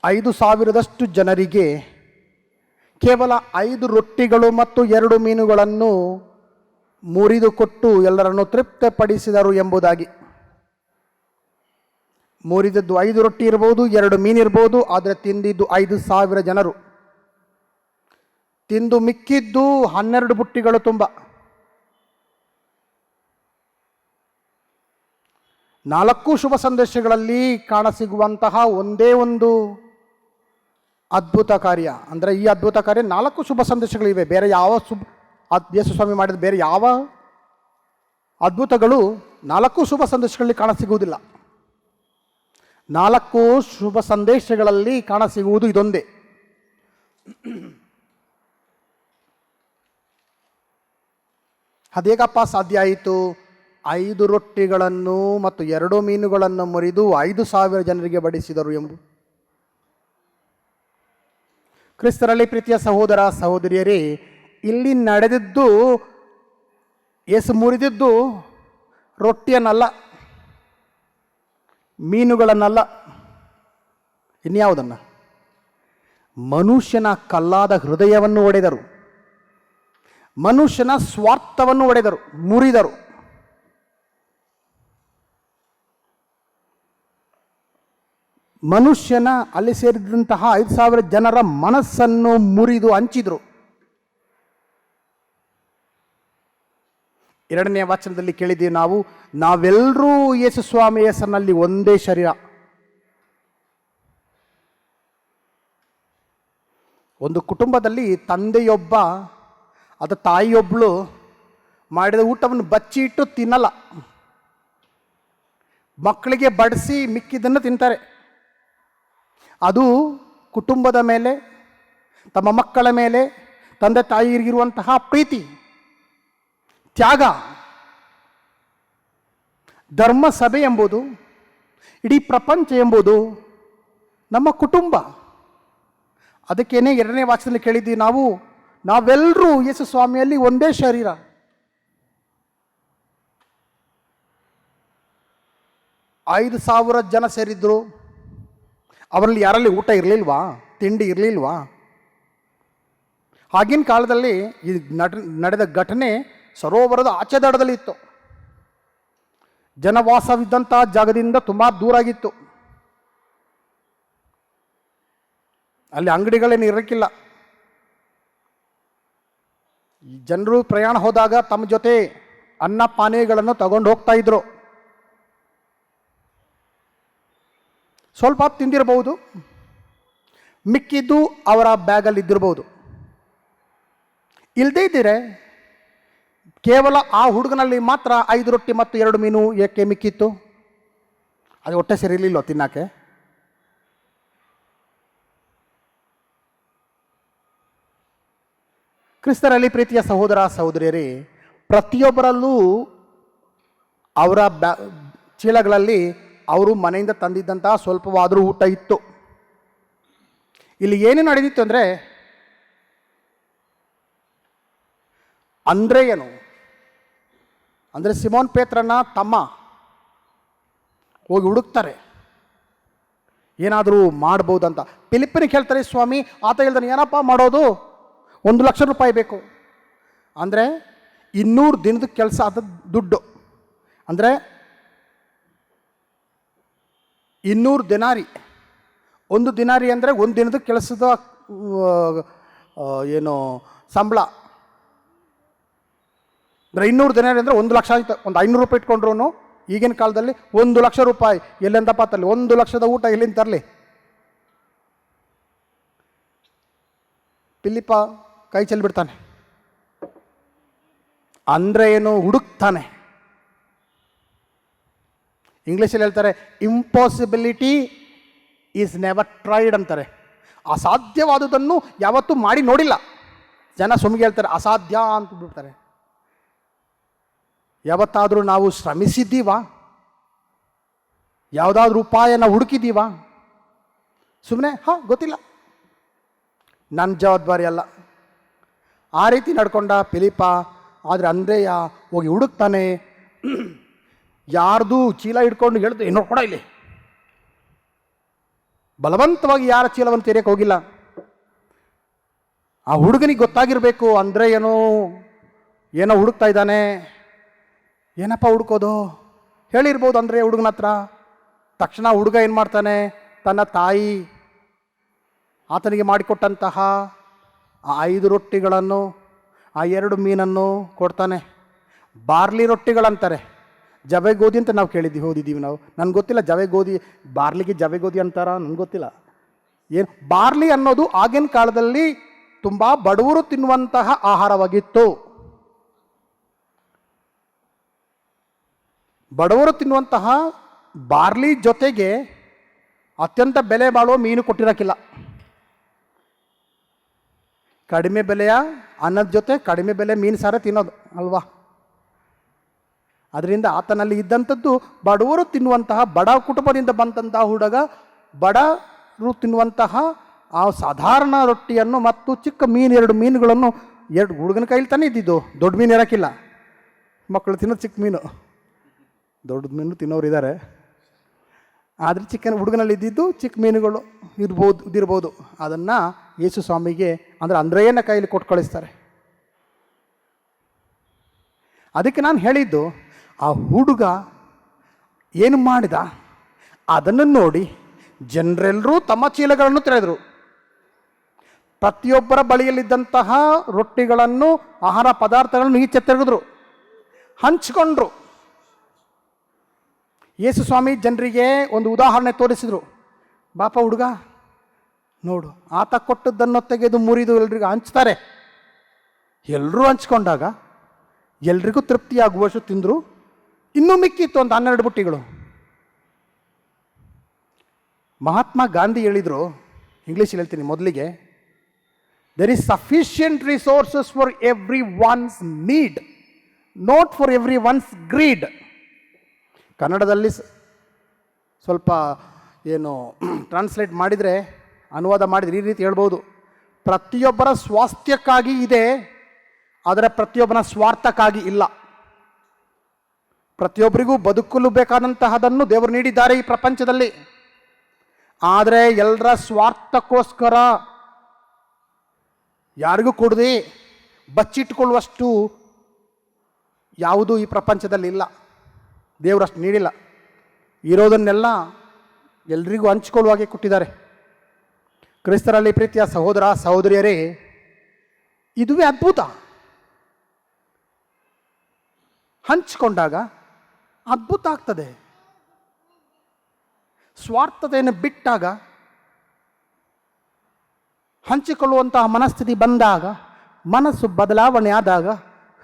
5,000ದಷ್ಟು ಜನರಿಗೆ ಕೇವಲ 5 ರೊಟ್ಟಿಗಳು ಮತ್ತು 2 ಮೀನುಗಳನ್ನು ಮುರಿದು ಕೊಟ್ಟು ಎಲ್ಲರನ್ನು ತೃಪ್ತಿಪಡಿಸಿದರು ಎಂಬುದಾಗಿ. ಮುರಿದದ್ದು 5 ರೊಟ್ಟಿ ಇರ್ಬೋದು, 2 ಮೀನಿರ್ಬೋದು, ಆದರೆ ತಿಂದಿದ್ದು 5,000 ಜನರು. ತಿಂದು ಮಿಕ್ಕಿದ್ದು 12 ಬುಟ್ಟಿಗಳು ತುಂಬ. 4 ಶುಭ ಸಂದೇಶಗಳಲ್ಲಿ ಕಾಣಸಿಗುವಂತಹ ಒಂದೇ ಒಂದು ಅದ್ಭುತ ಕಾರ್ಯ, ಅಂದರೆ ಈ ಅದ್ಭುತ ಕಾರ್ಯ 4 ಶುಭ ಸಂದೇಶಗಳಿವೆ. ಬೇರೆ ಯಾವ ಯೇಸು ಸ್ವಾಮಿ ಮಾಡಿದ ಬೇರೆ ಯಾವ ಅದ್ಭುತಗಳು 4 ಶುಭ ಸಂದೇಶಗಳಲ್ಲಿ ಕಾಣಸಿಗುವುದಿಲ್ಲ. 4 ಶುಭ ಸಂದೇಶಗಳಲ್ಲಿ ಕಾಣಸಿಗುವುದು ಇದೊಂದೇ. ಅದೇಗಪ್ಪ ಸಾಧ್ಯ ಆಯಿತು? 5 ರೊಟ್ಟಿಗಳನ್ನು ಮತ್ತು 2 ಮೀನುಗಳನ್ನು ಮುರಿದು 5,000 ಜನರಿಗೆ ಬಡಿಸಿದರು ಎಂಬುದು. ಕ್ರಿಸ್ತರಲ್ಲಿ ಪ್ರೀತಿಯ ಸಹೋದರ ಸಹೋದರಿಯರೇ, ಇಲ್ಲಿ ನಡೆದಿದ್ದು, ಯೇಸು ಮುರಿದಿದ್ದು ರೊಟ್ಟಿಯನ್ನಲ್ಲ, ಮೀನುಗಳನ್ನಲ್ಲ, ಇನ್ಯಾವುದನ್ನು? ಮನುಷ್ಯನ ಕಲ್ಲಾದ ಹೃದಯವನ್ನು ಒಡೆದರು, ಮನುಷ್ಯನ ಸ್ವಾರ್ಥವನ್ನು ಒಡೆದರು, ಮುರಿದರು. ಮನುಷ್ಯನ ಅಲ್ಲಿ ಸೇರಿದಂತಹ 5,000 ಜನರ ಮನಸ್ಸನ್ನು ಮುರಿದು ಹಂಚಿದರು. 2ನೇ ವಚನದಲ್ಲಿ ಕೇಳಿದ್ದೀವಿ ನಾವು, ನಾವೆಲ್ಲರೂ ಯೇಸು ಸ್ವಾಮಿ ಹೆಸರಿನಲ್ಲಿ ಒಂದೇ ಶರೀರ. ಒಂದು ಕುಟುಂಬದಲ್ಲಿ ತಂದೆಯೊಬ್ಬ ಅಥವಾ ತಾಯಿಯೊಬ್ಬಳು ಮಾಡಿದ ಊಟವನ್ನು ಬಚ್ಚಿಟ್ಟು ತಿನ್ನಲ್ಲ, ಮಕ್ಕಳಿಗೆ ಬಡಿಸಿ ಮಿಕ್ಕಿದ್ದನ್ನು ತಿಂತಾರೆ. ಅದು ಕುಟುಂಬದ ಮೇಲೆ, ತಮ್ಮ ಮಕ್ಕಳ ಮೇಲೆ ತಂದೆ ತಾಯಿಗಿರುವಂತಹ ಪ್ರೀತಿ, ತ್ಯಾಗ. ಧರ್ಮ ಸಭೆ ಎಂಬುದು, ಇಡೀ ಪ್ರಪಂಚ ಎಂಬುದು ನಮ್ಮ ಕುಟುಂಬ. ಅದಕ್ಕೇನೆ 2ನೇ ವಾಕ್ಯದಲ್ಲಿ ಕೇಳಿದ್ದೀವಿ ನಾವು, ನಾವೆಲ್ಲರೂ ಯೇಸು ಸ್ವಾಮಿಯಲ್ಲಿ ಒಂದೇ ಶರೀರ. ಐದು 5,000 ಜನ ಸೇರಿದ್ರು. ಅವರಲ್ಲಿ ಯಾರಲ್ಲಿ ಊಟ ಇರಲಿಲ್ವಾ? ತಿಂಡಿ ಇರಲಿಲ್ವಾ? ಆಗಿನ ಕಾಲದಲ್ಲಿ ಈ ನಡೆದ ಘಟನೆ ಸರೋವರದ ಆಚೆ ದಡದಲ್ಲಿ ಇತ್ತು. ಜನವಾಸವಿದ್ದಂಥ ಜಾಗದಿಂದ ತುಂಬ ದೂರಾಗಿತ್ತು. ಅಲ್ಲಿ ಅಂಗಡಿಗಳೇನು ಇರಕ್ಕಿಲ್ಲ. ಈ ಜನರು ಪ್ರಯಾಣ ಹೋದಾಗ ತಮ್ಮ ಜೊತೆ ಅನ್ನ ಪಾನೀಯಗಳನ್ನು ತಗೊಂಡು ಹೋಗ್ತಾ ಇದ್ರು. ಸ್ವಲ್ಪ ಹೊತ್ತು ತಿಂದಿರಬಹುದು, ಮಿಕ್ಕಿದ್ದು ಅವರ ಬ್ಯಾಗಲ್ಲಿ ಇದ್ದಿರಬಹುದು. ಇಲ್ಲದೇ ಇದ್ದರೆ ಕೇವಲ ಆ ಹುಡುಗನಲ್ಲಿ ಮಾತ್ರ 5 ರೊಟ್ಟಿ ಮತ್ತು 2 ಮೀನು ಏಕೆ ಮಿಕ್ಕಿತ್ತು? ಅದು ಹೊಟ್ಟೆ ಸರಿಲಿಲ್ಲ ತಿನ್ನಕ್ಕೆ. ಕ್ರಿಸ್ತರಲ್ಲಿ ಪ್ರೀತಿಯ ಸಹೋದರ ಸಹೋದರಿಯರೇ, ಪ್ರತಿಯೊಬ್ಬರಲ್ಲೂ ಅವರ ಚೀಲಗಳಲ್ಲಿ ಅವರು ಮನೆಯಿಂದ ತಂದಿದ್ದಂತಹ ಸ್ವಲ್ಪವಾದರೂ ಊಟ ಇತ್ತು. ಇಲ್ಲಿ ಏನು ನಡೆದಿತ್ತು ಅಂದರೆ, ಅಂದ್ರೇಯನು ಅಂದರೆ ಸಿಮೋನ್ ಪೇತ್ರನ ತಮ್ಮ ಹೋಗಿ ಹುಡುಕ್ತಾರೆ, ಏನಾದರೂ ಮಾಡ್ಬೋದಂತ. ಫಿಲಿಪ್ಪನಿಗೆ ಹೇಳ್ತಾರೆ, ಸ್ವಾಮಿ ಆತ ಹೇಳ್ದಾನೆ, ಏನಪ್ಪ ಮಾಡೋದು, 1 ಲಕ್ಷ ರೂಪಾಯಿ ಬೇಕು. ಅಂದರೆ 200 ದಿನದ ಕೆಲಸ ಆದ ದುಡ್ಡು, ಅಂದರೆ 200 ದಿನಾರಿ. 1 ದಿನಾರಿ ಅಂದರೆ 1 ದಿನದ ಕೆಲಸದ ಏನು ಸಂಬಳ. ಅಂದರೆ 200 ದಿನಾರಿ ಅಂದರೆ 1 ಲಕ್ಷ ಆಯ್ತು. ಒಂದು 500 ರೂಪಾಯಿ ಇಟ್ಕೊಂಡ್ರು ಈಗಿನ ಕಾಲದಲ್ಲಿ 1 ಲಕ್ಷ ರೂಪಾಯಿ ಎಲ್ಲಿಂದಪ್ಪ ತರಲಿ? 1 ಲಕ್ಷದ ಊಟ ಎಲ್ಲಿಂದ ತರಲಿ? ಫಿಲಿಪ್ಪ ಕೈ ಚೆಲ್ಬಿಡ್ತಾನೆ. ಅಂದರೆ ಏನು? ಹುಡುಕ್ತಾನೆ. ಇಂಗ್ಲೀಷಲ್ಲಿ ಹೇಳ್ತಾರೆ, ಇಂಪಾಸಿಬಿಲಿಟಿ ಈಸ್ ನೆವರ್ ಟ್ರೈಡ್ ಅಂತಾರೆ. ಅಸಾಧ್ಯವಾದುದನ್ನು ಯಾವತ್ತೂ ಮಾಡಿ ನೋಡಿಲ್ಲ. ಜನ ಸುಮ್ಗೆ ಹೇಳ್ತಾರೆ ಅಸಾಧ್ಯ ಅಂತ ಬಿಡ್ತಾರೆ. ಯಾವತ್ತಾದರೂ ನಾವು ಶ್ರಮಿಸಿದ್ದೀವಾ? ಯಾವುದಾದ್ರೂ ಉಪಾಯನ ಹುಡುಕಿದ್ದೀವಾ? ಸುಮ್ಮನೆ ಗೊತ್ತಿಲ್ಲ, ನನ್ನ ಜವಾಬ್ದಾರಿ ಅಲ್ಲ, ಆ ರೀತಿ ನಡ್ಕೊಂಡ ಫಿಲಿಪ್ಪ. ಆದರೆ ಅಂದ್ರೇಯ ಹೋಗಿ ಹುಡುಕ್ತಾನೆ. ಯಾರ್ದು ಚೀಲ ಹಿಡ್ಕೊಂಡು ಹೇಳ್ದು, ಏನೋ ಕೊಡ ಇಲ್ಲಿ. ಬಲವಂತವಾಗಿ ಯಾರ ಚೀಲವನ್ನು ತೆರೆಯಕ್ಕೆ ಹೋಗಿಲ್ಲ. ಆ ಹುಡುಗನಿಗೆ ಗೊತ್ತಾಗಿರಬೇಕು, ಅಂದರೆ ಏನೋ ಹುಡುಕ್ತಾ ಇದ್ದಾನೆ. ಏನಪ್ಪ ಹುಡುಕೋದು ಹೇಳಿರ್ಬೋದು ಅಂದರೆ ಹುಡುಗನ ಹತ್ರ. ತಕ್ಷಣ ಹುಡುಗ ಏನು ಮಾಡ್ತಾನೆ, ತನ್ನ ತಾಯಿ ಆತನಿಗೆ ಮಾಡಿಕೊಟ್ಟಂತಹ ಆ 5 ರೊಟ್ಟಿಗಳನ್ನು, ಆ 2 ಮೀನನ್ನು ಕೊಡ್ತಾನೆ. ಬಾರ್ಲಿ ರೊಟ್ಟಿಗಳಂತಾರೆ, ಜವೆ ಗೋಧಿ ಅಂತ ನಾವು ಓದಿದ್ದೀವಿ ನಾವು. ನನಗೆ ಗೊತ್ತಿಲ್ಲ ಜವೆ ಗೋಧಿ, ಬಾರ್ಲಿಗೆ ಜವೆ ಗೋಧಿ ಅಂತಾರ, ನನಗೆ ಗೊತ್ತಿಲ್ಲ. ಏನು ಬಾರ್ಲಿ ಅನ್ನೋದು ಆಗಿನ ಕಾಲದಲ್ಲಿ ತುಂಬ ಬಡವರು ತಿನ್ನುವಂತಹ ಆಹಾರವಾಗಿತ್ತು. ಬಡವರು ತಿನ್ನುವಂತಹ ಬಾರ್ಲಿ ಜೊತೆಗೆ ಅತ್ಯಂತ ಬೆಲೆ ಬಾಳುವ ಮೀನು ಕೊಟ್ಟಿರೋಕ್ಕಿಲ್ಲ. ಕಡಿಮೆ ಬೆಲೆಯ ಅನ್ನದ ಜೊತೆ ಕಡಿಮೆ ಬೆಲೆ ಮೀನು ಸಾರ ತಿನ್ನೋದು ಅಲ್ವಾ? ಅದರಿಂದ ಆತನಲ್ಲಿ ಇದ್ದಂಥದ್ದು ಬಡವರು ತಿನ್ನುವಂತಹ, ಬಡ ಕುಟುಂಬದಿಂದ ಬಂದಂತಹ ಹುಡುಗ ಬಡವರು ತಿನ್ನುವಂತಹ ಆ ಸಾಧಾರಣ ರೊಟ್ಟಿಯನ್ನು ಮತ್ತು ಚಿಕ್ಕ ಮೀನು 2 ಮೀನುಗಳನ್ನು ಹುಡುಗನ ಕೈಲಿ ತಾನೇ ಇದ್ದಿದ್ದು. ದೊಡ್ಡ ಮೀನು ಇರೋಕ್ಕಿಲ್ಲ, ಮಕ್ಕಳು ತಿನ್ನೋದು ಚಿಕ್ಕ ಮೀನು. ದೊಡ್ಡ ಮೀನು ತಿನ್ನೋರು ಇದ್ದಾರೆ, ಆದರೆ ಹುಡುಗನಲ್ಲಿ ಇದ್ದಿದ್ದು ಚಿಕ್ಕ ಮೀನುಗಳು ಇದಿರ್ಬೋದು. ಅದನ್ನು ಯೇಸು ಸ್ವಾಮಿಗೆ ಅಂದರೆ ಅಂದ್ರೇಯನ ಕೈಲಿ ಕೊಟ್ಟು ಕಳಿಸ್ತಾರೆ. ಅದಕ್ಕೆ ನಾನು ಹೇಳಿದ್ದು, ಆ ಹುಡುಗ ಏನು ಮಾಡಿದ ಅದನ್ನು ನೋಡಿ ಜನರೆಲ್ಲರೂ ತಮ್ಮ ಚೀಲಗಳನ್ನು ತೆರೆದರು. ಪ್ರತಿಯೊಬ್ಬರ ಬಳಿಯಲ್ಲಿದ್ದಂತಹ ರೊಟ್ಟಿಗಳನ್ನು, ಆಹಾರ ಪದಾರ್ಥಗಳನ್ನು ಈಚೆ ತೆಗೆದ್ರು, ಹಂಚಿಕೊಂಡ್ರು. ಯೇಸು ಸ್ವಾಮಿ ಜನರಿಗೆ ಒಂದು ಉದಾಹರಣೆ ತೋರಿಸಿದರು. ಬಾಪ ಹುಡುಗ ನೋಡು, ಆತ ಕೊಟ್ಟದ್ದನ್ನು ತೆಗೆದು ಮುರಿದು ಎಲ್ರಿಗೂ ಹಂಚ್ತಾರೆ. ಎಲ್ಲರೂ ಹಂಚ್ಕೊಂಡಾಗ ಎಲ್ರಿಗೂ ತೃಪ್ತಿಯಾಗುವಷ್ಟು ತಿಂದರು. ಇನ್ನೂ ಮಿಕ್ಕಿತ್ತು ಒಂದು 12 ಬುಟ್ಟಿಗಳು. ಮಹಾತ್ಮ ಗಾಂಧಿ ಹೇಳಿದರು, ಇಂಗ್ಲೀಷಲ್ಲಿ ಹೇಳ್ತೀನಿ ಮೊದಲಿಗೆ, there is sufficient resources for everyone's need, not for everyone's greed. ಕನ್ನಡದಲ್ಲಿ ಸ್ವಲ್ಪ ಏನು ಟ್ರಾನ್ಸ್ಲೇಟ್ ಮಾಡಿದರೆ, ಅನುವಾದ ಮಾಡಿದರೆ ಈ ರೀತಿ ಹೇಳ್ಬೋದು, ಪ್ರತಿಯೊಬ್ಬರ ಸ್ವಾಸ್ಥ್ಯಕ್ಕಾಗಿ ಇದೆ, ಆದರೆ ಪ್ರತಿಯೊಬ್ಬನ ಸ್ವಾರ್ಥಕ್ಕಾಗಿ ಇಲ್ಲ. ಪ್ರತಿಯೊಬ್ಬರಿಗೂ ಬದುಕಲು ಬೇಕಾದಂತಹದನ್ನು ದೇವರು ನೀಡಿದ್ದಾರೆ ಈ ಪ್ರಪಂಚದಲ್ಲಿ. ಆದರೆ ಎಲ್ಲರ ಸ್ವಾರ್ಥಕ್ಕೋಸ್ಕರ ಯಾರಿಗೂ ಕೊಡದೆ ಬಚ್ಚಿಟ್ಟುಕೊಳ್ಳುವಷ್ಟು ಯಾವುದೂ ಈ ಪ್ರಪಂಚದಲ್ಲಿ ಇಲ್ಲ. ದೇವರಷ್ಟು ನೀಡಿಲ್ಲ. ಇರೋದನ್ನೆಲ್ಲ ಎಲ್ರಿಗೂ ಹಂಚಿಕೊಳ್ಳುವಾಗೆ ಕೊಟ್ಟಿದ್ದಾರೆ. ಕ್ರಿಸ್ತರಲ್ಲಿ ಪ್ರೀತಿಯ ಸಹೋದರ ಸಹೋದರಿಯರೇ, ಇದುವೇ ಅದ್ಭುತ. ಹಂಚಿಕೊಂಡಾಗ ಅದ್ಭುತ ಆಗ್ತದೆ. ಸ್ವಾರ್ಥತೆಯನ್ನು ಬಿಟ್ಟಾಗ, ಹಂಚಿಕೊಳ್ಳುವಂತಹ ಮನಸ್ಥಿತಿ ಬಂದಾಗ, ಮನಸ್ಸು ಬದಲಾವಣೆ ಆದಾಗ,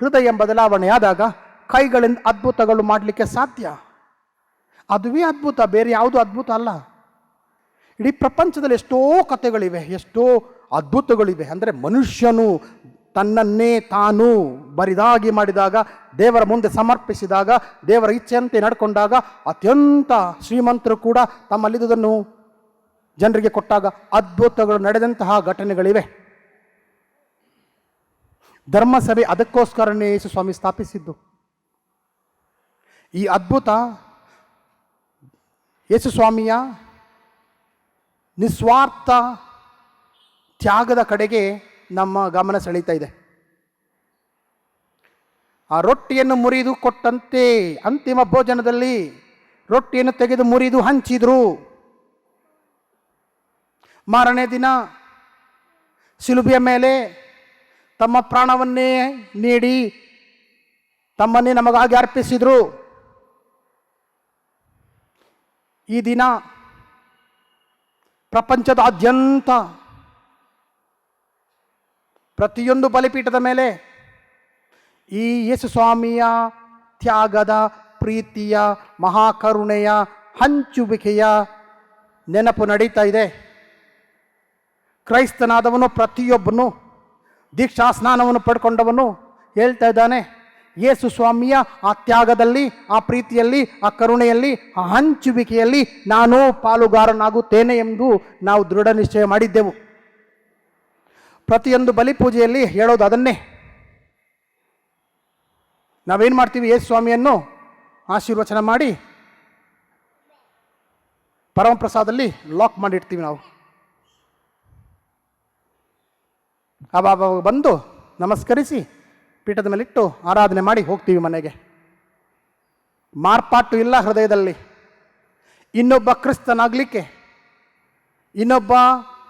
ಹೃದಯ ಬದಲಾವಣೆ ಆದಾಗ ಕೈಗಳಿಂದ ಅದ್ಭುತಗಳು ಮಾಡಲಿಕ್ಕೆ ಸಾಧ್ಯ. ಅದುವೇ ಅದ್ಭುತ, ಬೇರೆ ಯಾವುದು ಅದ್ಭುತ ಅಲ್ಲ. ಇಡೀ ಪ್ರಪಂಚದಲ್ಲಿ ಎಷ್ಟೋ ಕಥೆಗಳಿವೆ, ಎಷ್ಟೋ ಅದ್ಭುತಗಳಿವೆ. ಅಂದರೆ ಮನುಷ್ಯನು ತನ್ನನ್ನೇ ತಾನು ಬರಿದಾಗಿ ಮಾಡಿದಾಗ, ದೇವರ ಮುಂದೆ ಸಮರ್ಪಿಸಿದಾಗ, ದೇವರ ಇಚ್ಛೆಯಂತೆ ನಡ್ಕೊಂಡಾಗ ಅತ್ಯಂತ ಶ್ರೀಮಂತರು ಕೂಡ ತಮ್ಮಲ್ಲಿದ್ದುದನ್ನು ಜನರಿಗೆ ಕೊಟ್ಟಾಗ ಅದ್ಭುತಗಳು ನಡೆದಂತಹ ಘಟನೆಗಳಿವೆ. ಧರ್ಮಸಭೆ ಅದಕ್ಕೋಸ್ಕರನೇ ಯೇಸು ಸ್ವಾಮಿ ಸ್ಥಾಪಿಸಿದ್ದು. ಈ ಅದ್ಭುತ ಯೇಸು ಸ್ವಾಮಿಯ ನಿಸ್ವಾರ್ಥ ತ್ಯಾಗದ ಕಡೆಗೆ ನಮ್ಮ ಗಮನ ಸೆಳೀತಾ ಇದೆ. ಆ ರೊಟ್ಟಿಯನ್ನು ಮುರಿದು ಕೊಟ್ಟಂತೆ ಅಂತಿಮ ಭೋಜನದಲ್ಲಿ ರೊಟ್ಟಿಯನ್ನು ತೆಗೆದು ಮುರಿದು ಹಂಚಿದ್ರು. ಮಾರನೇ ದಿನ ಶಿಲುಬೆಯ ಮೇಲೆ ತಮ್ಮ ಪ್ರಾಣವನ್ನೇ ನೀಡಿ ತಮ್ಮನ್ನೇ ನಮಗಾಗಿ ಅರ್ಪಿಸಿದರು. ಈ ದಿನ ಪ್ರಪಂಚದಾದ್ಯಂತ ಪ್ರತಿಯೊಂದು ಬಲಿಪೀಠದ ಮೇಲೆ ಈ ಯೇಸು ಸ್ವಾಮಿಯ ತ್ಯಾಗದ, ಪ್ರೀತಿಯ, ಮಹಾಕರುಣೆಯ ಹಂಚುವಿಕೆಯ ನೆನಪು ನಡೀತಾ ಇದೆ. ಕ್ರೈಸ್ತನಾದವನು ಪ್ರತಿಯೊಬ್ಬನು, ದೀಕ್ಷಾ ಸ್ನಾನವನ್ನು ಪಡ್ಕೊಂಡವನು ಹೇಳ್ತಾ ಇದ್ದಾನೆ, ಯೇಸು ಸ್ವಾಮಿಯ ಆ ತ್ಯಾಗದಲ್ಲಿ, ಆ ಪ್ರೀತಿಯಲ್ಲಿ, ಆ ಕರುಣೆಯಲ್ಲಿ, ಆ ಹಂಚುವಿಕೆಯಲ್ಲಿ ನಾನು ಪಾಲುಗಾರನಾಗುತ್ತೇನೆ ಎಂದು ನಾವು ದೃಢ ನಿಶ್ಚಯ ಮಾಡಿದ್ದೆವು. ಪ್ರತಿಯೊಂದು ಬಲಿಪೂಜೆಯಲ್ಲಿ ಹೇಳೋದು ಅದನ್ನೇ. ನಾವೇನು ಮಾಡ್ತೀವಿ, ಯೇಸು ಸ್ವಾಮಿಯನ್ನು ಆಶೀರ್ವಚನ ಮಾಡಿ ಪರಮಪ್ರಸಾದಲ್ಲಿ ಲಾಕ್ ಮಾಡಿರ್ತೀವಿ ನಾವು. ಅವಾಗ ಬಂದು ನಮಸ್ಕರಿಸಿ ಪೀಠದ ಮೇಲಿಟ್ಟು ಆರಾಧನೆ ಮಾಡಿ ಹೋಗ್ತೀವಿ ಮನೆಗೆ. ಮಾರ್ಪಾಟು ಇಲ್ಲ ಹೃದಯದಲ್ಲಿ. ಇನ್ನೊಬ್ಬ ಕ್ರಿಸ್ತನಾಗಲಿಕ್ಕೆ, ಇನ್ನೊಬ್ಬ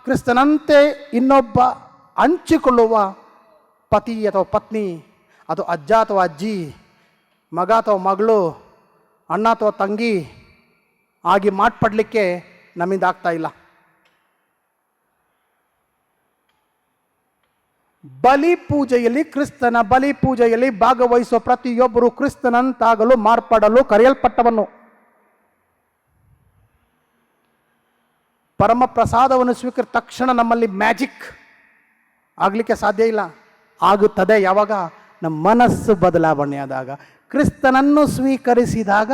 ಕ್ರಿಸ್ತನಂತೆ ಇನ್ನೊಬ್ಬ ಹಂಚಿಕೊಳ್ಳುವ ಪತಿ ಅಥವಾ ಪತ್ನಿ, ಅದು ಅಜ್ಜ ಅಥವಾ ಅಜ್ಜಿ, ಮಗ ಅಥವಾ ಮಗಳು, ಅಣ್ಣ ಅಥವಾ ತಂಗಿ ಆಗಿ ಮಾರ್ಪಡಲಿಕ್ಕೆ ನಮ್ಮಿಂದ ಆಗ್ತಾ ಇಲ್ಲ. ಬಲಿಪೂಜೆಯಲ್ಲಿ, ಕ್ರಿಸ್ತನ ಬಲಿಪೂಜೆಯಲ್ಲಿ ಭಾಗವಹಿಸುವ ಪ್ರತಿಯೊಬ್ಬರು ಕ್ರಿಸ್ತನಂತಾಗಲು ಮಾರ್ಪಡಲು ಕರೆಯಲ್ಪಟ್ಟವನು. ಪರಮ ಪ್ರಸಾದವನ್ನು ಸ್ವೀಕರಿಸಿದ ತಕ್ಷಣ ನಮ್ಮಲ್ಲಿ ಮ್ಯಾಜಿಕ್ ಆಗಲಿಕ್ಕೆ ಸಾಧ್ಯ ಇಲ್ಲ. ಆಗುತ್ತದೆ ಯಾವಾಗ ನಮ್ಮ ಮನಸ್ಸು ಬದಲಾವಣೆ ಆದಾಗ, ಕ್ರಿಸ್ತನನ್ನು ಸ್ವೀಕರಿಸಿದಾಗ,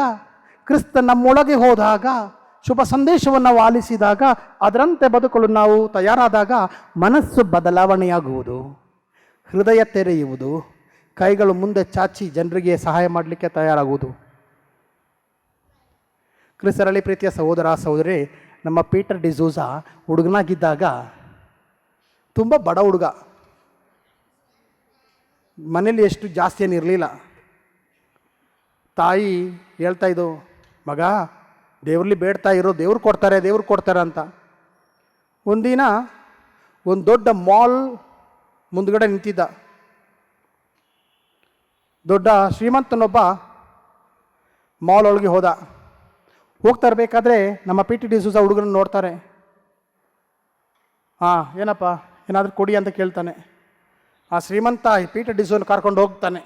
ಕ್ರಿಸ್ತ ನಮ್ಮೊಳಗೆ ಹೋದಾಗ, ಶುಭ ಸಂದೇಶವನ್ನು ನಾವು ಆಲಿಸಿದಾಗ, ಅದರಂತೆ ಬದುಕಲು ನಾವು ತಯಾರಾದಾಗ ಮನಸ್ಸು ಬದಲಾವಣೆಯಾಗುವುದು, ಹೃದಯ ತೆರೆಯುವುದು, ಕೈಗಳು ಮುಂದೆ ಚಾಚಿ ಜನರಿಗೆ ಸಹಾಯ ಮಾಡಲಿಕ್ಕೆ ತಯಾರಾಗುವುದು. ಕ್ರಿಸ್ತರಲ್ಲಿ ಪ್ರೀತಿಯ ಸಹೋದರ ಸಹೋದರಿ, ನಮ್ಮ ಪೀಟರ್ ಡಿಸೂಜಾ ಹುಡುಗನಾಗಿದ್ದಾಗ ತುಂಬ ಬಡ ಹುಡುಗ, ಮನೇಲಿ ಎಷ್ಟು ಜಾಸ್ತಿ ಏನಿರಲಿಲ್ಲ. ತಾಯಿ ಹೇಳ್ತಾ ಇದ್ದು, ಮಗ ದೇವ್ರಲ್ಲಿ ಬೇಡ್ತಾ ಇರೋ, ದೇವ್ರು ಕೊಡ್ತಾರೆ ಅಂತ. ಒಂದಿನ ಒಂದು ದೊಡ್ಡ ಮಾಲ್ ಮುಂದ್ಗಡೆ ನಿಂತಿದ್ದ. ದೊಡ್ಡ ಶ್ರೀಮಂತನೊಬ್ಬ ಮಾಲ್ ಒಳಗೆ ಹೋಗ್ತಾ ಇರಬೇಕಾದ್ರೆ ನಮ್ಮ ಪಿ ಟಿ ಡಿಸೂಜಾ ಹುಡುಗನ ನೋಡ್ತಾರೆ. ಏನಪ್ಪ ಏನಾದರೂ ಕೊಡಿ ಅಂತ ಕೇಳ್ತಾನೆ. ಆ ಶ್ರೀಮಂತ ಪಿ ಟಿ ಡಿಸೂಜನ ಕರ್ಕೊಂಡು ಹೋಗ್ತಾನೆ.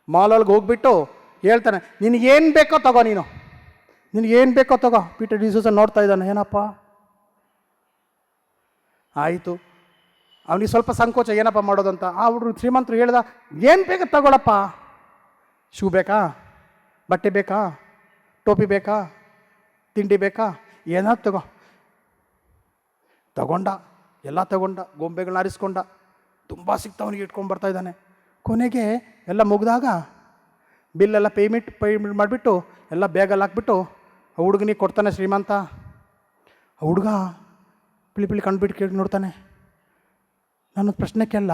ಮಾಲ್ ಒಳಗೆ ಹೋಗ್ಬಿಟ್ಟು ಹೇಳ್ತಾನೆ, ನಿನಗೇನು ಬೇಕೋ ತಗೋ, ನಿನಗೇನು ಬೇಕೋ ತಗೋ. ಪಿ ಟಿ ಡಿಸೂಜಾ ನೋಡ್ತಾ ಇದ್ದಾನೆ, ಏನಪ್ಪ ಆಯಿತು. ಅವನಿಗೆ ಸ್ವಲ್ಪ ಸಂಕೋಚ, ಏನಪ್ಪ ಮಾಡೋದಂತ. ಆ ಹುಡುಗರು ಶ್ರೀಮಂತರು ಹೇಳ್ದ, ಏನು ಬೇಕೋ ತಗೊಳಪ್ಪ, ಶೂ ಬೇಕಾ, ಬಟ್ಟೆ ಬೇಕಾ, ಟೋಪಿ ಬೇಕಾ, ತಿಂಡಿ ಬೇಕಾ, ಏನಾದ್ರು ತಗೊಂಡ, ಎಲ್ಲ ತಗೊಂಡ, ಗೊಂಬೆಗಳನ್ನ ಆರಿಸ್ಕೊಂಡ, ತುಂಬ ಸಿಕ್ತವನಿಗೆ ಇಟ್ಕೊಂಡು ಬರ್ತಾ ಇದ್ದಾನೆ. ಕೊನೆಗೆ ಎಲ್ಲ ಮುಗಿದಾಗ ಬಿಲ್ಲೆಲ್ಲ ಪೇಮೆಂಟ್ ಮಾಡಿಬಿಟ್ಟು ಎಲ್ಲ ಬ್ಯಾಗಲ್ಲಿ ಹಾಕ್ಬಿಟ್ಟು ಆ ಹುಡುಗನಿಗೆ ಕೊಡ್ತಾನೆ ಶ್ರೀಮಂತ. ಆ ಹುಡುಗ ಪಿಳಿ ಕಂಡುಬಿಟ್ಟು ಕೇಳಿ ನೋಡ್ತಾನೆ. ನನ್ನ ಪ್ರಶ್ನೆ ಕೇಳ,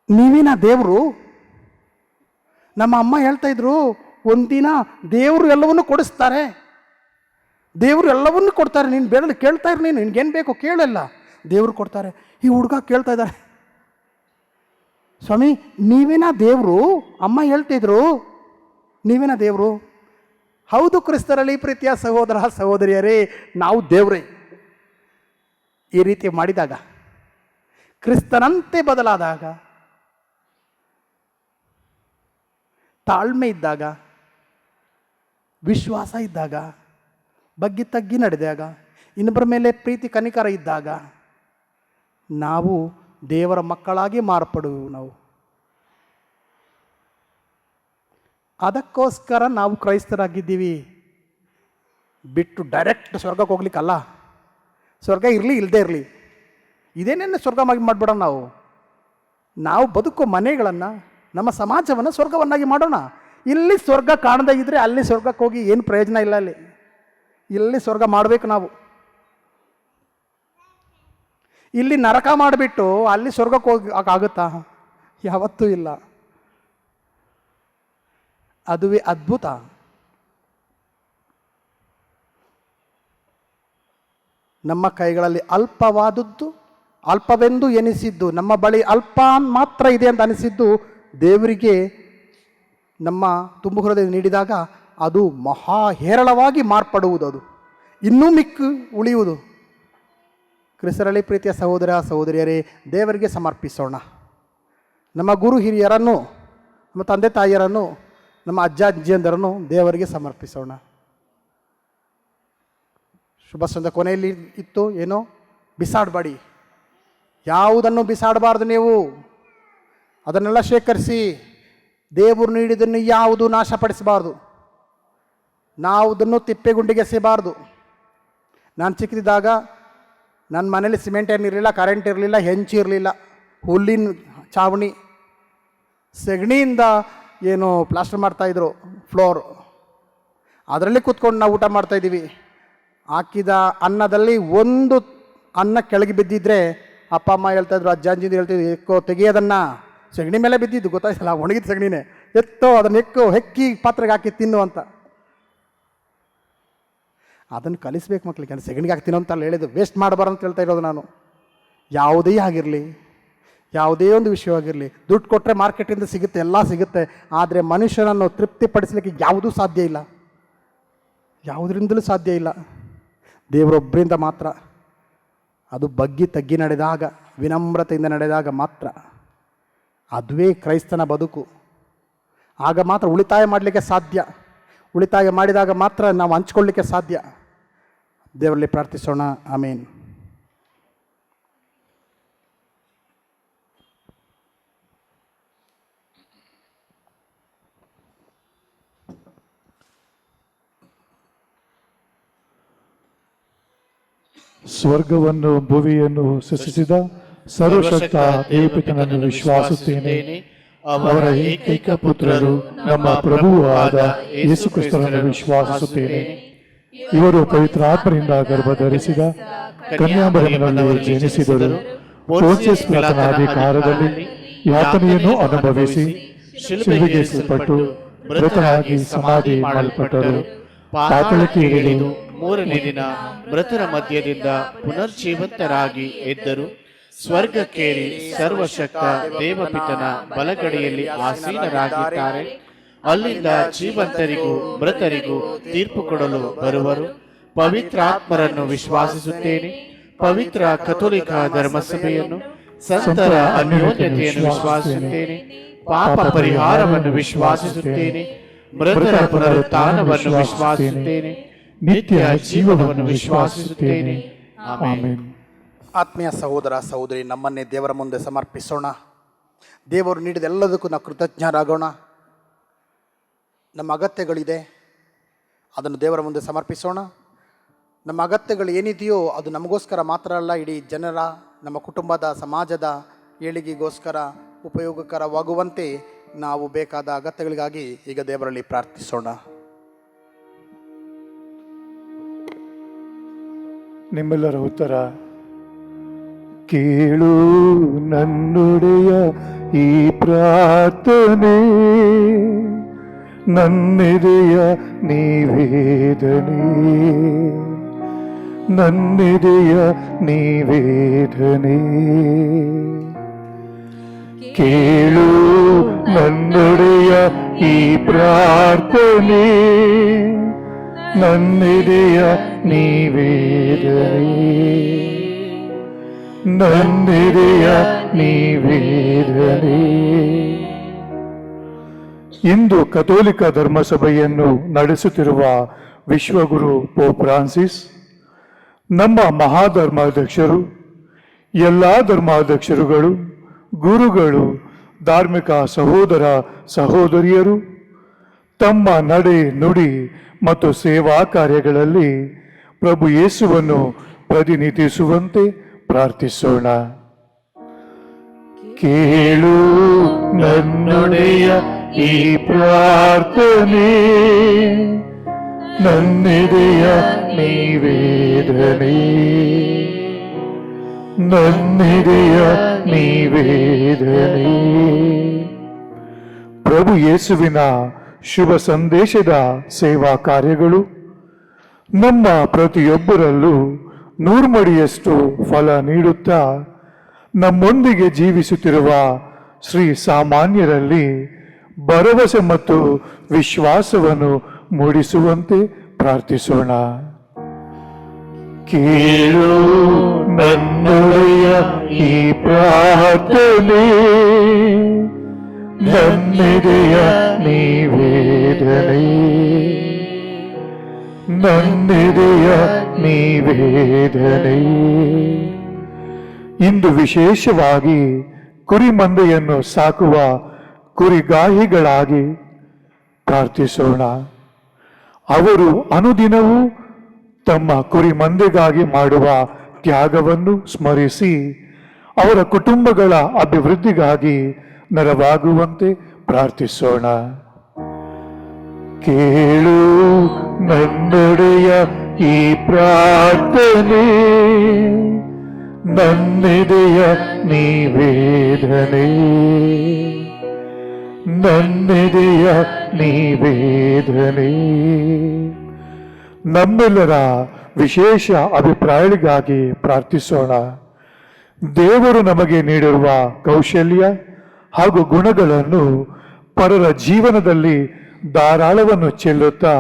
ನೀವೇನಾ ದೇವರು? ನಮ್ಮ ಅಮ್ಮ ಹೇಳ್ತಾ ಇದ್ರು, ಒಂದಿನ ದೇವರು ಎಲ್ಲವನ್ನೂ ಕೊಡಿಸ್ತಾರೆ, ದೇವರು ಎಲ್ಲವನ್ನೂ ಕೊಡ್ತಾರೆ. ನೀನು ಬೇಡ ಕೇಳ್ತಾ ಇರು, ನೀನು ನಿನ್ಗೇನು ಬೇಕೋ ಕೇಳಲ್ಲ, ದೇವರು ಕೊಡ್ತಾರೆ. ಈ ಹುಡುಗ ಕೇಳ್ತಾ ಇದ್ದಾರೆ, ಸ್ವಾಮಿ ನೀವೇನಾ ದೇವರು? ಅಮ್ಮ ಹೇಳ್ತಿದ್ರು ನೀವೇನಾ ದೇವರು? ಹೌದು ಕ್ರಿಸ್ತರಲ್ಲಿ ಪ್ರೀತಿಯ ಸಹೋದರ ಸಹೋದರಿಯರೇ, ನಾವು ದೇವರೇ. ಈ ರೀತಿ ಮಾಡಿದಾಗ, ಕ್ರಿಸ್ತನಂತೆ ಬದಲಾದಾಗ, ತಾಳ್ಮೆ ಇದ್ದಾಗ, ವಿಶ್ವಾಸ ಇದ್ದಾಗ, ಬಗ್ಗಿ ತಗ್ಗಿ ನಡೆದಾಗ, ಇನ್ನೊಬ್ಬರ ಮೇಲೆ ಪ್ರೀತಿ ಕನಿಕರ ಇದ್ದಾಗ ನಾವು ದೇವರ ಮಕ್ಕಳಾಗಿ ಮಾರ್ಪಡುವು. ನಾವು ಅದಕ್ಕೋಸ್ಕರ ನಾವು ಕ್ರೈಸ್ತರಾಗಿದ್ದೀವಿ, ಬಿಟ್ಟು ಡೈರೆಕ್ಟ್ ಸ್ವರ್ಗಕ್ಕೆ ಹೋಗ್ಲಿಕ್ಕಲ್ಲ. ಸ್ವರ್ಗ ಇರಲಿ ಇಲ್ಲದೆ ಇರಲಿ, ಇದೇನೇನು ಸ್ವರ್ಗವಾಗಿ ಮಾಡಿಬಿಡೋಣ. ನಾವು ಬದುಕೋ ಮನೆಗಳನ್ನು, ನಮ್ಮ ಸಮಾಜವನ್ನು ಸ್ವರ್ಗವನ್ನಾಗಿ ಮಾಡೋಣ. ಇಲ್ಲಿ ಸ್ವರ್ಗ ಕಾಣದೇ ಇದ್ದರೆ ಅಲ್ಲಿ ಸ್ವರ್ಗಕ್ಕೆ ಹೋಗಿ ಏನು ಪ್ರಯೋಜನ ಇಲ್ಲ. ಇಲ್ಲಿ ಸ್ವರ್ಗ ಮಾಡಬೇಕು ನಾವು. ಇಲ್ಲಿ ನರಕ ಮಾಡಿಬಿಟ್ಟು ಅಲ್ಲಿ ಸ್ವರ್ಗಕ್ಕೆ ಹೋಗಿ ಆಗುತ್ತಾ? ಯಾವತ್ತೂ ಇಲ್ಲ. ಅದುವೇ ಅದ್ಭುತ. ನಮ್ಮ ಕೈಗಳಲ್ಲಿ ಅಲ್ಪವಾದದ್ದು, ಅಲ್ಪವೆಂದು ಎನಿಸಿದ್ದು, ನಮ್ಮ ಬಳಿ ಅಲ್ಪ ಮಾತ್ರ ಇದೆ ಅಂತ ಅನಿಸಿದ್ದು ದೇವರಿಗೆ ನಮ್ಮ ತುಂಬು ಹೃದಯ ನೀಡಿದಾಗ ಅದು ಮಹಾ ಹೇರಳವಾಗಿ ಮಾರ್ಪಡುವುದು. ಅದು ಇನ್ನೂ ಮಿಕ್ಕು ಉಳಿಯುವುದು. ಕ್ರಿಸ್ತರಲ್ಲಿ ಪ್ರೀತಿಯ ಸಹೋದರ ಸಹೋದರಿಯರೇ, ದೇವರಿಗೆ ಸಮರ್ಪಿಸೋಣ. ನಮ್ಮ ಗುರು ಹಿರಿಯರನ್ನು, ನಮ್ಮ ತಂದೆ ತಾಯಿಯರನ್ನು, ನಮ್ಮ ಅಜ್ಜ ಅಜ್ಜಿಯಂದರನ್ನು ದೇವರಿಗೆ ಸಮರ್ಪಿಸೋಣ. ಶುಭ ಸಂದ ಕೊನೆಯಲ್ಲಿ ಇತ್ತು ಏನೋ, ಬಿಸಾಡಬೇಡಿ. ಯಾವುದನ್ನು ಬಿಸಾಡಬಾರ್ದು ನೀವು. ಅದನ್ನೆಲ್ಲ ಶೇಖರಿಸಿ, ದೇವರು ನೀಡಿದ್ದನ್ನು ಯಾವುದು ನಾಶಪಡಿಸಬಾರ್ದು. ನಾವು ಅದನ್ನು ತಿಪ್ಪೆಗುಂಡಿಗೆ ಎಸೆಯಬಾರ್ದು. ನಾನು ಚಿಕ್ಕದಿದ್ದಾಗ ನನ್ನ ಮನೇಲಿ ಸಿಮೆಂಟ್ ಏನಿರಲಿಲ್ಲ, ಕರೆಂಟ್ ಇರಲಿಲ್ಲ, ಹೆಂಚು ಇರಲಿಲ್ಲ, ಹುಲ್ಲಿನ ಚಾವಣಿ, ಸೆಗಣಿಯಿಂದ ಏನು ಪ್ಲಾಸ್ಟರ್ ಮಾಡ್ತಾಯಿದ್ರು ಫ್ಲೋರ್, ಅದರಲ್ಲಿ ಕೂತ್ಕೊಂಡು ನಾವು ಊಟ ಮಾಡ್ತಾಯಿದ್ದೀವಿ. ಹಾಕಿದ ಅನ್ನದಲ್ಲಿ ಒಂದು ಅನ್ನ ಕೆಳಗೆ ಬಿದ್ದಿದ್ರೆ ಅಪ್ಪ ಅಮ್ಮ ಹೇಳ್ತಾಯಿದ್ರು, ಅಜ್ಜ ಅಜ್ಜಿಂದ ಹೇಳ್ತಿದ್ರು, ಎಕ್ಕೋ ತೆಗಿಯೋದನ್ನು. ಸೆಗಣಿ ಮೇಲೆ ಬಿದ್ದಿದ್ದು ಗೊತ್ತಾಯ್ತಲ್ಲ, ಒಣಗಿದ ಸೆಗಣಿನೇ, ಎತ್ತೋ ಅದನ್ನು ಹೆಕ್ಕಿ ಪಾತ್ರೆಗೆ ಹಾಕಿ ತಿನ್ನು ಅಂತ. ಅದನ್ನು ಕಲಿಸ್ಬೇಕು ಮಕ್ಕಳಿಗೆ. ಸೆಗಣಿಗೆ ಹಾಕ್ತೀನೋ ಅಂತ ಹೇಳಿದ್ದು, ವೇಸ್ಟ್ ಮಾಡಬಾರ್ದು ಅಂತ ಹೇಳ್ತಾ ಇರೋದು ನಾನು. ಯಾವುದೇ ಆಗಿರಲಿ, ಯಾವುದೇ ಒಂದು ವಿಷಯವಾಗಿರಲಿ, ದುಡ್ಡು ಕೊಟ್ಟರೆ ಮಾರ್ಕೆಟಿಂದ ಸಿಗುತ್ತೆ, ಎಲ್ಲ ಸಿಗುತ್ತೆ. ಆದರೆ ಮನುಷ್ಯನನ್ನು ತೃಪ್ತಿಪಡಿಸಲಿಕ್ಕೆ ಯಾವುದೂ ಸಾಧ್ಯ ಇಲ್ಲ, ಯಾವುದರಿಂದಲೂ ಸಾಧ್ಯ ಇಲ್ಲ. ದೇವರೊಬ್ಬರಿಂದ ಮಾತ್ರ. ಅದು ಬಗ್ಗಿ ತಗ್ಗಿ ನಡೆದಾಗ, ವಿನಮ್ರತೆಯಿಂದ ನಡೆದಾಗ ಮಾತ್ರ. ಅದುವೇ ಕ್ರೈಸ್ತನ ಬದುಕು. ಆಗ ಮಾತ್ರ ಉಳಿತಾಯ ಮಾಡಲಿಕ್ಕೆ ಸಾಧ್ಯ. ಉಳಿತಾಯ ಮಾಡಿದಾಗ ಮಾತ್ರ ನಾವು ಹಂಚ್ಕೊಳ್ಳಿಕ್ಕೆ ಸಾಧ್ಯ. ದೇವರಲ್ಲಿ ಪ್ರಾರ್ಥಿಸೋಣ. ಆಮೇನ್. ಸ್ವರ್ಗವನ್ನು ಭುವಿಯನ್ನು ಸೃಷ್ಟಿಸಿದ ಸರ್ವಶಕ್ತ ದೇವಪಿತನನ್ನು ವಿಶ್ವಾಸುತ್ತೇನೆ. ಅವರ ಏಕೈಕ ಪುತ್ರರು ನಮ್ಮ ಪ್ರಭುವೂ ಆದ ಯೇಸು ಕ್ರಿಸ್ತನನ್ನು ವಿಶ್ವಾಸಿಸುತ್ತೇನೆ. ಇವರು ಪವಿತ್ರಾತ್ಮರಿಂದ ಗರ್ಭಧರಿಸಿದ ಕನ್ಯಾಮರಿಯಮ್ಮಿನಲ್ಲಿ ಜನಿಸಿದರು. ಪೋನ್ಸಿಯಸ್ ಪಿಲಾತನ ಅಧಿಕಾರದಲ್ಲಿ ಯಾತನೆಯನ್ನು ಅನುಭವಿಸಿ ಶಿಲುಬೆಗೇರಿಸಲ್ಪಟ್ಟು ಮೃತರಾಗಿ ಸಮಾಧಿ ಮಾಡಲ್ಪಟ್ಟರು. ಪಾತಾಳಕ್ಕೆ ಇಳಿದು ಮೂರನೇ ದಿನ ಮೃತರ ಮಧ್ಯದಿಂದ ಪುನರ್ಜೀವಂತರಾಗಿ ಎದ್ದರು. ಸ್ವರ್ಗಕ್ಕೇರಿ ಸರ್ವಶಕ್ತ ದೇವಪಿತನ ಬಲಗಡೆಯಲ್ಲಿ ಆಸೀನರಾಗಿದ್ದಾರೆ. ಅಲ್ಲಿಂದ ಜೀವಂತರಿಗೂ ಮೃತರಿಗೂ ತೀರ್ಪು ಕೊಡಲು ಬರುವರು. ಪವಿತ್ರಾತ್ಮರನ್ನು ವಿಶ್ವಾಸಿಸುತ್ತೇನೆ. ಪವಿತ್ರ ಕಥೋಲಿಕ ಧರ್ಮಸಭೆಯನ್ನು, ಸಂತರ ಅನ್ಯೋನ್ಯತೆಯನ್ನು ವಿಶ್ವಾಸಿಸುತ್ತೇನೆ. ಪಾಪ ಪರಿಹಾರವನ್ನು ವಿಶ್ವಾಸಿಸುತ್ತೇನೆ. ಮೃತರ ಪುನರುತ್ಥಾನವನ್ನು ವಿಶ್ವಾಸಿಸುತ್ತೇನೆ. ನಿತ್ಯ ಜೀವನವನ್ನು ವಿಶ್ವಾಸಿಸುತ್ತೇನೆ. ಆಮೆನ್. ಆತ್ಮೀಯ ಸಹೋದರ ಸಹೋದರಿ, ನಮ್ಮನ್ನೇ ದೇವರ ಮುಂದೆ ಸಮರ್ಪಿಸೋಣ. ದೇವರು ನೀಡಿದ ಎಲ್ಲದಕ್ಕೂ ನಾವು ಕೃತಜ್ಞರಾಗೋಣ. ನಮ್ಮ ಅಗತ್ಯಗಳಿದೆ, ಅದನ್ನು ದೇವರ ಮುಂದೆ ಸಮರ್ಪಿಸೋಣ. ನಮ್ಮ ಅಗತ್ಯಗಳು ಏನಿದೆಯೋ ಅದು ನಮಗೋಸ್ಕರ ಮಾತ್ರ ಅಲ್ಲ, ಇಡೀ ಜನರ, ನಮ್ಮ ಕುಟುಂಬದ, ಸಮಾಜದ ಏಳಿಗೆಗೋಸ್ಕರ ಉಪಯೋಗಕರವಾಗುವಂತೆ ನಾವು ಬೇಕಾದ ಅಗತ್ಯಗಳಿಗಾಗಿ ಈಗ ದೇವರಲ್ಲಿ ಪ್ರಾರ್ಥಿಸೋಣ. ನಿಮ್ಮೆಲ್ಲರ ಉತ್ತರ. ಕೇಳು ನನ್ನೊಡೆಯ ಈ ಪ್ರಾರ್ಥನೆ, ನನ್ನೆದೆಯ ನಿವೇದನೆ. ನನ್ನೆದೆಯ ನಿವೇದನೆ. ಕೇಳು ನನ್ನೊಡೆಯ ಈ ಪ್ರಾರ್ಥನೆ, ನನ್ನೆದೆಯ ನಿವೇದನೆ, ನನ್ನೆದೆಯ ನಿವೇದನೆ. ಇಂದು ಕಥೋಲಿಕ ಧರ್ಮಸಭೆಯನ್ನು ನಡೆಸುತ್ತಿರುವ ವಿಶ್ವಗುರು ಪೋಪ್ ಫ್ರಾನ್ಸಿಸ್, ನಮ್ಮ ಮಹಾಧರ್ಮಾಧ್ಯಕ್ಷರು, ಎಲ್ಲ ಧರ್ಮಾಧ್ಯಕ್ಷರುಗಳು, ಗುರುಗಳು, ಧಾರ್ಮಿಕ ಸಹೋದರ ಸಹೋದರಿಯರು ತಮ್ಮ ನಡೆ ನುಡಿ ಮತ್ತು ಸೇವಾ ಕಾರ್ಯಗಳಲ್ಲಿ ಪ್ರಭು ಯೇಸುವನ್ನು ಪ್ರತಿನಿಧಿಸುವಂತೆ ಪ್ರಾರ್ಥಿಸೋಣ. ಕೇಳು ನನ್ನೊಡೆಯ ಈ ಪ್ರಾರ್ಥನೆ, ನನ್ನೆದೆಯ ನಿವೇದನೆ, ನನ್ನೆದೆಯ ನಿವೇದನೆ. ಪ್ರಭು ಯೇಸುವಿನ ಶುಭ ಸಂದೇಶದ ಸೇವಾ ಕಾರ್ಯಗಳು ನಮ್ಮ ಪ್ರತಿಯೊಬ್ಬರಲ್ಲೂ ನೂರ್ಮಡಿಯಷ್ಟು ಫಲ ನೀಡುತ್ತಾ ನಮ್ಮೊಂದಿಗೆ ಜೀವಿಸುತ್ತಿರುವ ಶ್ರೀ ಸಾಮಾನ್ಯರಲ್ಲಿ ಭರವಸೆ ಮತ್ತು ವಿಶ್ವಾಸವನ್ನು ಮೂಡಿಸುವಂತೆ ಪ್ರಾರ್ಥಿಸೋಣ. ಕೇಳು ನನ್ನೊಡೆಯ ಈ ಪ್ರಾರ್ಥನೆ, ನನ್ನೆದೆಯ ನಿವೇದನೆ, ನನ್ನೆದೆಯ ನಿವೇದನೆ. ಇಂದು ವಿಶೇಷವಾಗಿ ಕುರಿಮಂದೆಯನ್ನು ಸಾಕುವ ಕುರಿಗಾಹಿಗಳಾಗಿ ಪ್ರಾರ್ಥಿಸೋಣ. ಅವರು ಅನುದಿನವೂ ತಮ್ಮ ಕುರಿಮಂದೆಗಾಗಿ ಮಾಡುವ ತ್ಯಾಗವನ್ನು ಸ್ಮರಿಸಿ ಅವರ ಕುಟುಂಬಗಳ ಅಭಿವೃದ್ಧಿಗಾಗಿ ನೆರವಾಗುವಂತೆ ಪ್ರಾರ್ಥಿಸೋಣ. ಕೇಳು ನನ್ನೊಡೆಯ ಈ ಪ್ರಾರ್ಥನೆ, ನನ್ನೆದೆಯ ನಿವೇದನೆ, ನನ್ನೆದೆಯ ನಿವೇದನೆ. ನಮ್ಮೆಲ್ಲರ ವಿಶೇಷ ಅಭಿಪ್ರಾಯಗಳಿಗಾಗಿ ಪ್ರಾರ್ಥಿಸೋಣ. ದೇವರು ನಮಗೆ ನೀಡಿರುವ ಕೌಶಲ್ಯ ಹಾಗೂ ಗುಣಗಳನ್ನು ಪರರ ಜೀವನದಲ್ಲಿ ಧಾರಾಳವನ್ನು ಚೆಲ್ಲುತ್ತಾ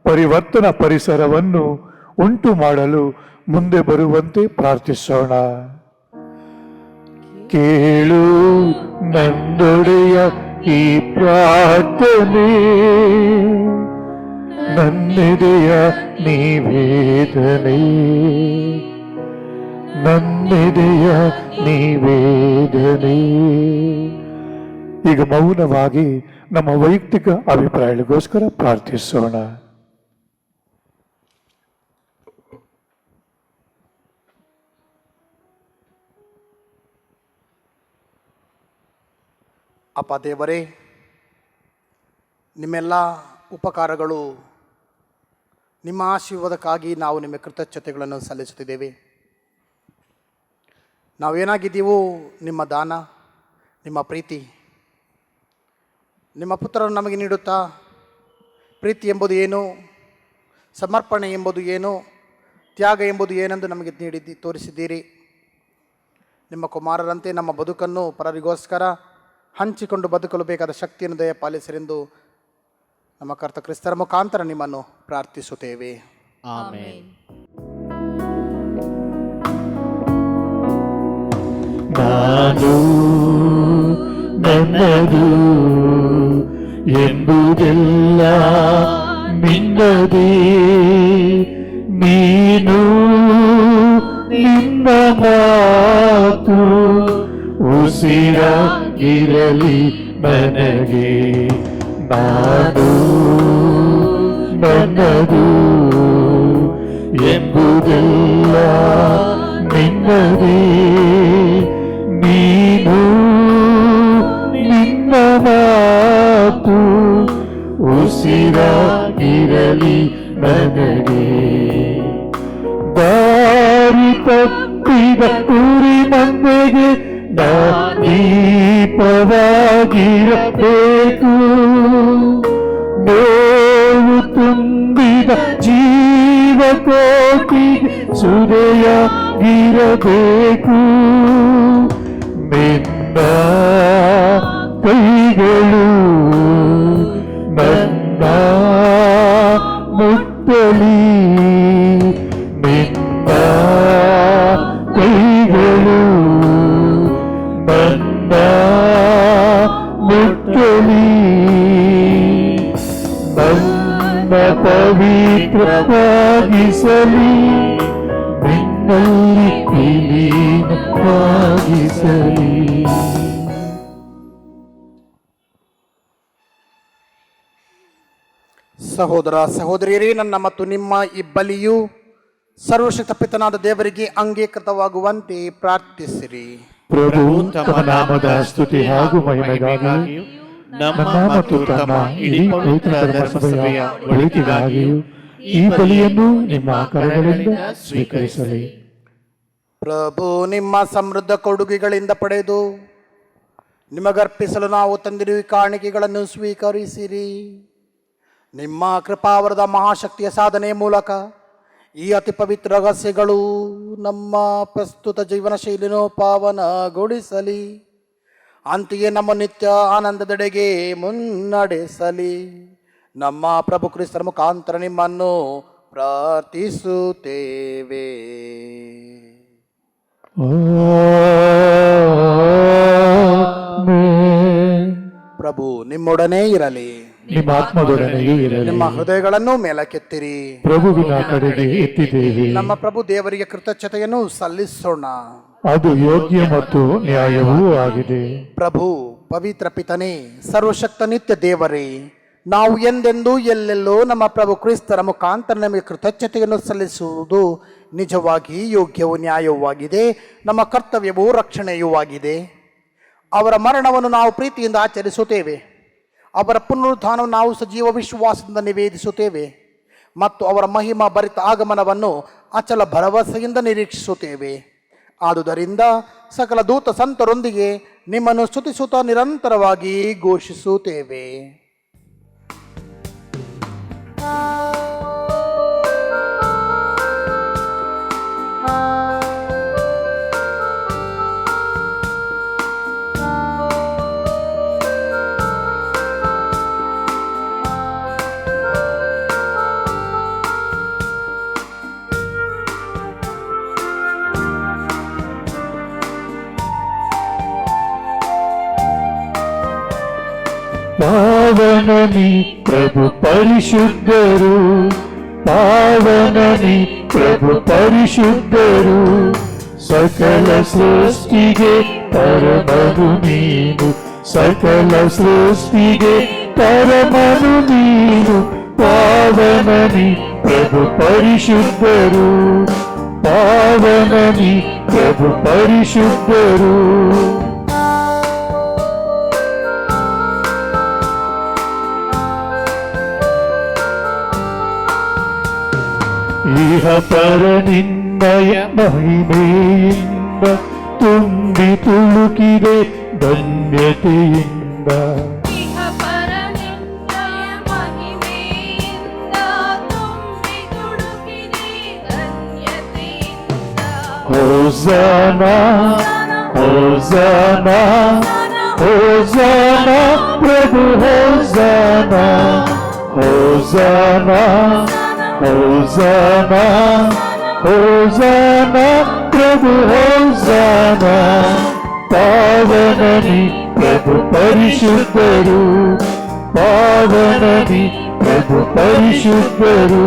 ಪರಿವರ್ತನಾ ಪರಿಸರವನ್ನು ಉಂಟು ಮಾಡಲು ಮುಂದೆ ಬರುವಂತೆ ಪ್ರಾರ್ಥಿಸೋಣ. ಕೇಳು ನನ್ನೊಡೆಯ ಈ ಪ್ರಾರ್ಥನೆ, ನನ್ನೆದೆಯ ನಿವೇದನೆ, ನನ್ನೆದೆಯ ನಿವೇದನೆ. ಈಗ ಮೌನವಾಗಿ ನಮ್ಮ ವೈಯಕ್ತಿಕ ಅಭಿಪ್ರಾಯಗಳಿಗೋಸ್ಕರ ಪ್ರಾರ್ಥಿಸೋಣ. ಅಪ್ಪ ದೇವರೇ, ನಿಮ್ಮೆಲ್ಲ ಉಪಕಾರಗಳು, ನಿಮ್ಮ ಆಶೀರ್ವಾದಕ್ಕಾಗಿ ನಾವು ನಿಮ್ಮ ಕೃತಜ್ಞತೆಗಳನ್ನು ಸಲ್ಲಿಸುತ್ತಿದ್ದೇವೆ. ನಾವೇನಾಗಿದ್ದೀವೋ ನಿಮ್ಮ ದಾನ, ನಿಮ್ಮ ಪ್ರೀತಿ, ನಿಮ್ಮ ಪುತ್ರರನ್ನು ನಮಗೆ ನೀಡುತ್ತಾ ಪ್ರೀತಿ ಎಂಬುದು ಏನು, ಸಮರ್ಪಣೆ ಎಂಬುದು ಏನು, ತ್ಯಾಗ ಎಂಬುದು ಏನೆಂದು ನಮಗೆ ತೋರಿಸಿದ್ದೀರಿ. ನಿಮ್ಮ ಕುಮಾರರಂತೆ ನಮ್ಮ ಬದುಕನ್ನು ಪರರಿಗೋಸ್ಕರ ಹಂಚಿಕೊಂಡು ಬದುಕಲು ಬೇಕಾದ ಶಕ್ತಿಯನ್ನು ದಯಪಾಲಿಸಿರೆಂದು ನಮ್ಮ ಕರ್ತ ಕ್ರಿಸ್ತರ ಮುಖಾಂತರ ನಿಮ್ಮನ್ನು ಪ್ರಾರ್ಥಿಸುತ್ತೇವೆ. ಆಮೆನ್. ನಾನು ನನ್ನದು ಎಂಬುದೆಲ್ಲ ನಿನ್ನದೇ, ನೀನು ನಿನ್ನ ಮಾತು ಉಸಿರಾಗಿರಲಿ ನನಗೆ. ನಾನು ನನ್ನದು ಎಂಬುದೆಲ್ಲ ನಿನ್ನದೇ, ನೀನು ನಿನ್ನ ಮಾತು ಉಸಿರಾಗಿರಲಿ ನನಗೆ. ದಾರಿ ತಪ್ಪಿದ ಕುರಿ ಮಂದೆಗೆ ನಾ ದೀಪವಾಗಿರಬೇಕು, ನೋವು ತುಂಬಿದ ಜೀವಕೋಟಿಗೆ ಸುದೆಯಾಗಿರಬೇಕು ನಿನ್ನ ಕೈಗಳು ನನ್ನ ಮುಟ್ಟಲಿ ನಿನ್ನ ಕೈಗಳು ನನ್ನ ಮುಟ್ಟಲಿ ನನ್ನ ಪವಿತ್ರವಾಗಿಸಲಿ ನಿನ್ನಲ್ಲಿ ವಿಲೀನವಾಗಿಸಲಿ. ಸಹೋದರ ಸಹೋದರಿಯರೇ, ನನ್ನ ಮತ್ತು ನಿಮ್ಮ ಈ ಬಲಿಯು ಸರ್ವಶಕ್ತ ಪಿತನಾದ ದೇವರಿಗೆ ಅಂಗೀಕೃತವಾಗುವಂತೆ ಪ್ರಾರ್ಥಿಸಿರಿ. ಪ್ರಭು ತಮ್ಮ ನಾಮದ ಸ್ತುತಿ ಹಾಗೂ ಮಹಿಮೆಗಾಗಿಯೂ ನಮ್ಮ ಮತ್ತು ತಮ್ಮ ಇಡೀ ಪವಿತ್ರ ಧರ್ಮಸಭೆಯ ಒಳಿತಿಗಾಗಿಯೂ ಈ ಬಲಿಯನ್ನು ನಿಮ್ಮ ಕರಗಳಿಂದ ಸ್ವೀಕರಿಸಲಿ. ಪ್ರಭು ನಿಮ್ಮ ಸಮೃದ್ಧ ಕೊಡುಗೆಗಳಿಂದ ಪಡೆದು ನಿಮಗರ್ಪಿಸಲು ನಾವು ತಂದಿರುವ ಕಾಣಿಕೆಗಳನ್ನು ಸ್ವೀಕರಿಸಿರಿ. ನಿಮ್ಮ ಕೃಪಾವರದ ಮಹಾಶಕ್ತಿಯ ಸಾಧನೆಯ ಮೂಲಕ ಈ ಅತಿ ಪವಿತ್ರ ರಹಸ್ಯಗಳು ನಮ್ಮ ಪ್ರಸ್ತುತ ಜೀವನ ಶೈಲಿಯನ್ನು ಪಾವನಗೊಳಿಸಲಿ. ಅಂತೆಯೇ ನಮ್ಮ ನಿತ್ಯ ಆನಂದದೆಡೆಗೆ ಮುನ್ನಡೆಸಲಿ. ನಮ್ಮ ಪ್ರಭು ಕ್ರಿಸ್ತರ ಮುಖಾಂತರ ನಿಮ್ಮನ್ನು ಪ್ರಾರ್ಥಿಸುತ್ತೇವೆ. ಆಮೆನ್. ಪ್ರಭು ನಿಮ್ಮೊಡನೆ ಇರಲಿ, ನಿಮ್ಮ ಆತ್ಮದೊಡನೆಯೂ ಇರಲಿ. ನಿಮ್ಮ ಹೃದಯಗಳನ್ನು ಮೇಲಕ್ಕೆತ್ತಿರಿ. ಪ್ರಭುವಿನ ಕಡೆಗೆ ಎತ್ತಿದ್ದೇವೆ. ನಮ್ಮ ಪ್ರಭು ದೇವರಿಗೆ ಕೃತಜ್ಞತೆಯನ್ನು ಸಲ್ಲಿಸೋಣ. ಅದು ಯೋಗ್ಯ ಮತ್ತು ನ್ಯಾಯವೂ ಆಗಿದೆ. ಪ್ರಭು ಪವಿತ್ರ ಪಿತನೇ, ಸರ್ವಶಕ್ತ ನಿತ್ಯ ದೇವರೇ, ನಾವು ಎಂದೆಂದೂ ಎಲ್ಲೆಲ್ಲೋ ನಮ್ಮ ಪ್ರಭು ಕ್ರಿಸ್ತರ ಮುಖಾಂತರ ನಮಗೆ ಕೃತಜ್ಞತೆಯನ್ನು ಸಲ್ಲಿಸುವುದು ನಿಜವಾಗಿ ಯೋಗ್ಯವೂ ನ್ಯಾಯವೂ ಆಗಿದೆ. ನಮ್ಮ ಕರ್ತವ್ಯವೂ ರಕ್ಷಣೆಯೂ ಆಗಿದೆ. ಅವರ ಮರಣವನ್ನು ನಾವು ಪ್ರೀತಿಯಿಂದ ಆಚರಿಸುತ್ತೇವೆ. ಅವರ ಪುನರುತ್ಥಾನವನ್ನು ನಾವು ಸಜೀವ ವಿಶ್ವಾಸದಿಂದ ನಿವೇದಿಸುತ್ತೇವೆ ಮತ್ತು ಅವರ ಮಹಿಮಾ ಭರಿತ ಆಗಮನವನ್ನು ಅಚಲ ಭರವಸೆಯಿಂದ ನಿರೀಕ್ಷಿಸುತ್ತೇವೆ. ಆದುದರಿಂದ ಸಕಲ ದೂತ ಸಂತರೊಂದಿಗೆ ನಿಮ್ಮನ್ನು ಸ್ತುತಿಸುತ್ತಾ ನಿರಂತರವಾಗಿ ಘೋಷಿಸುತ್ತೇವೆ. ಪಾವನನಿ ಪ್ರಭು ಪರಿಶುದ್ಧರು, ಪಾವನನಿ ಪ್ರಭು ಪರಿಶುದ್ಧರು, ಸಕಲ ಸೃಷ್ಟಿಗೆ ಪರಮನು ನೀನು, ಸಕಲ ಸೃಷ್ಟಿಗೆ ಪರಮನು ನೀನು. ಪಾವನನಿ ಪ್ರಭು ಪರಿಶುದ್ಧರು, ಪಾವನನಿ ಪ್ರಭು ಪರಿಶುದ್ಧರು. ಇಹ ಪರ ನಿನ್ನಯ ಮಹಿಮೆಯಿಂದ ತುಂಬಿ ತುಳುಕಿದೆ ಧನ್ಯತೆಯಿಂದ. ಇಹ ಪರ ನಿನ್ನಯ ಮಹಿಮೆಯಿಂದ ತುಂಬಿ ತುಳುಕಿದೆ ಧನ್ಯತೆಯಿಂದ. ಹೋಸನಾ ಹೋಸನಾ ಹೋಸನಾ ಪ್ರಭು ಹೋಸನಾ, ಹೋಸನಾ ಹೋಸನಾ ಹೋಸನಾ ಪ್ರಭು ಹೋಸನಾ. ಪಾವನನಿ ಪ್ರಭು ಪರಿಶುದ್ಧರು, ಪಾವನನಿ ಪ್ರಭು ಪರಿಶುದ್ಧರು.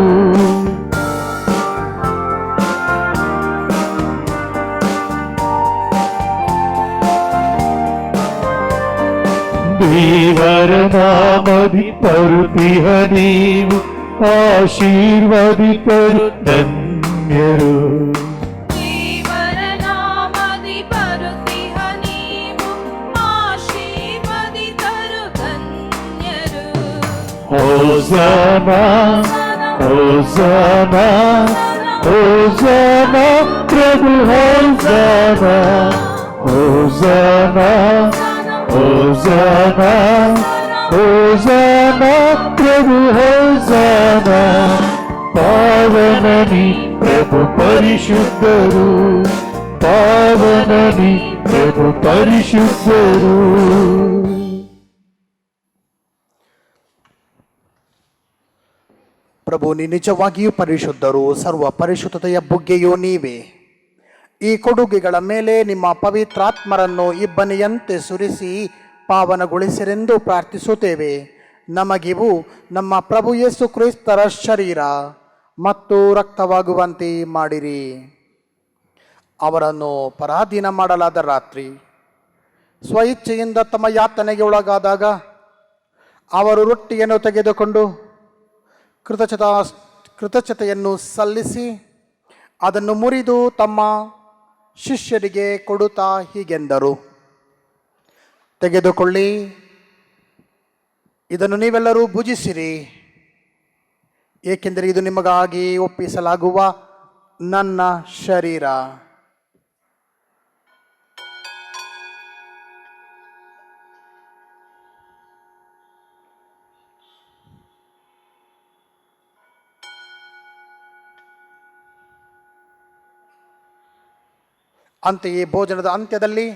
ದೇವರ ನಾಮದಿ ಪರುತಿಹ ನೀವು, ಆಶೀರ್ವದಿತರು ಧನ್ಯರು. ದೇವರ ನಾಮದಿ ಬರುತ್ತಿಹ ನೀವು, ಆಶೀರ್ವದಿತರು ಧನ್ಯರು. ಹೋಸನಾ ಹೋಸನಾ ಹೋಸನಾ ಪ್ರಭು ಹೋಸನಾ, ಹೋಸನಾ ಹೋಸನಾ ಹೋಸನಾ ಪ್ರಭು ಹೋಸನಾ. ಪಾವನನಿ ಪ್ರಭು ಪರಿಶುದ್ಧರು ಪಾವನನಿ ಪ್ರಭು ಪರಿಶುದ್ಧರು. ಪ್ರಭು, ನೀ ನಿಜವಾಗಿಯೂ ಪರಿಶುದ್ಧರು, ಸರ್ವ ಪರಿಶುದ್ಧತೆಯ ಬುಗ್ಗೆಯೂ ನೀವೇ. ಈ ಕೊಡುಗೆಗಳ ಮೇಲೆ ನಿಮ್ಮ ಪವಿತ್ರಾತ್ಮರನ್ನು ಇಬ್ಬನಿಯಂತೆ ಸುರಿಸಿ ಪಾವನಗೊಳಿಸಿರೆಂದು ಪ್ರಾರ್ಥಿಸುತ್ತೇವೆ. ನಮಗಿವು ನಮ್ಮ ಪ್ರಭು ಯೇಸು ಕ್ರಿಸ್ತರ ಶರೀರ ಮತ್ತು ರಕ್ತವಾಗುವಂತೆ ಮಾಡಿರಿ. ಅವರನ್ನು ಪರಾಧೀನ ಮಾಡಲಾದ ರಾತ್ರಿ ಸ್ವಇಚ್ಛೆಯಿಂದ ತಮ್ಮ ಯಾತನೆಗೆ ಒಳಗಾದಾಗ ಅವರು ರೊಟ್ಟಿಯನ್ನು ತೆಗೆದುಕೊಂಡು ಕೃತಜ್ಞತೆಯನ್ನು ಸಲ್ಲಿಸಿ ಅದನ್ನು ಮುರಿದು ತಮ್ಮ ಶಿಷ್ಯರಿಗೆ ಕೊಡುತ್ತಾ ಹೀಗೆಂದರು, ತೆಗೆದುಕೊಳ್ಳಿ, ಇದನ್ನು ನೀವೆಲ್ಲರೂ ಭುಜಿಸಿರಿ, ಏಕೆಂದರೆ ಇದು ನಿಮಗಾಗಿ ಒಪ್ಪಿಸಲಾಗುವ ನನ್ನ ಶರೀರ. ಅಂತೆಯೇ ಭೋಜನದ ಅಂತ್ಯದಲ್ಲಿ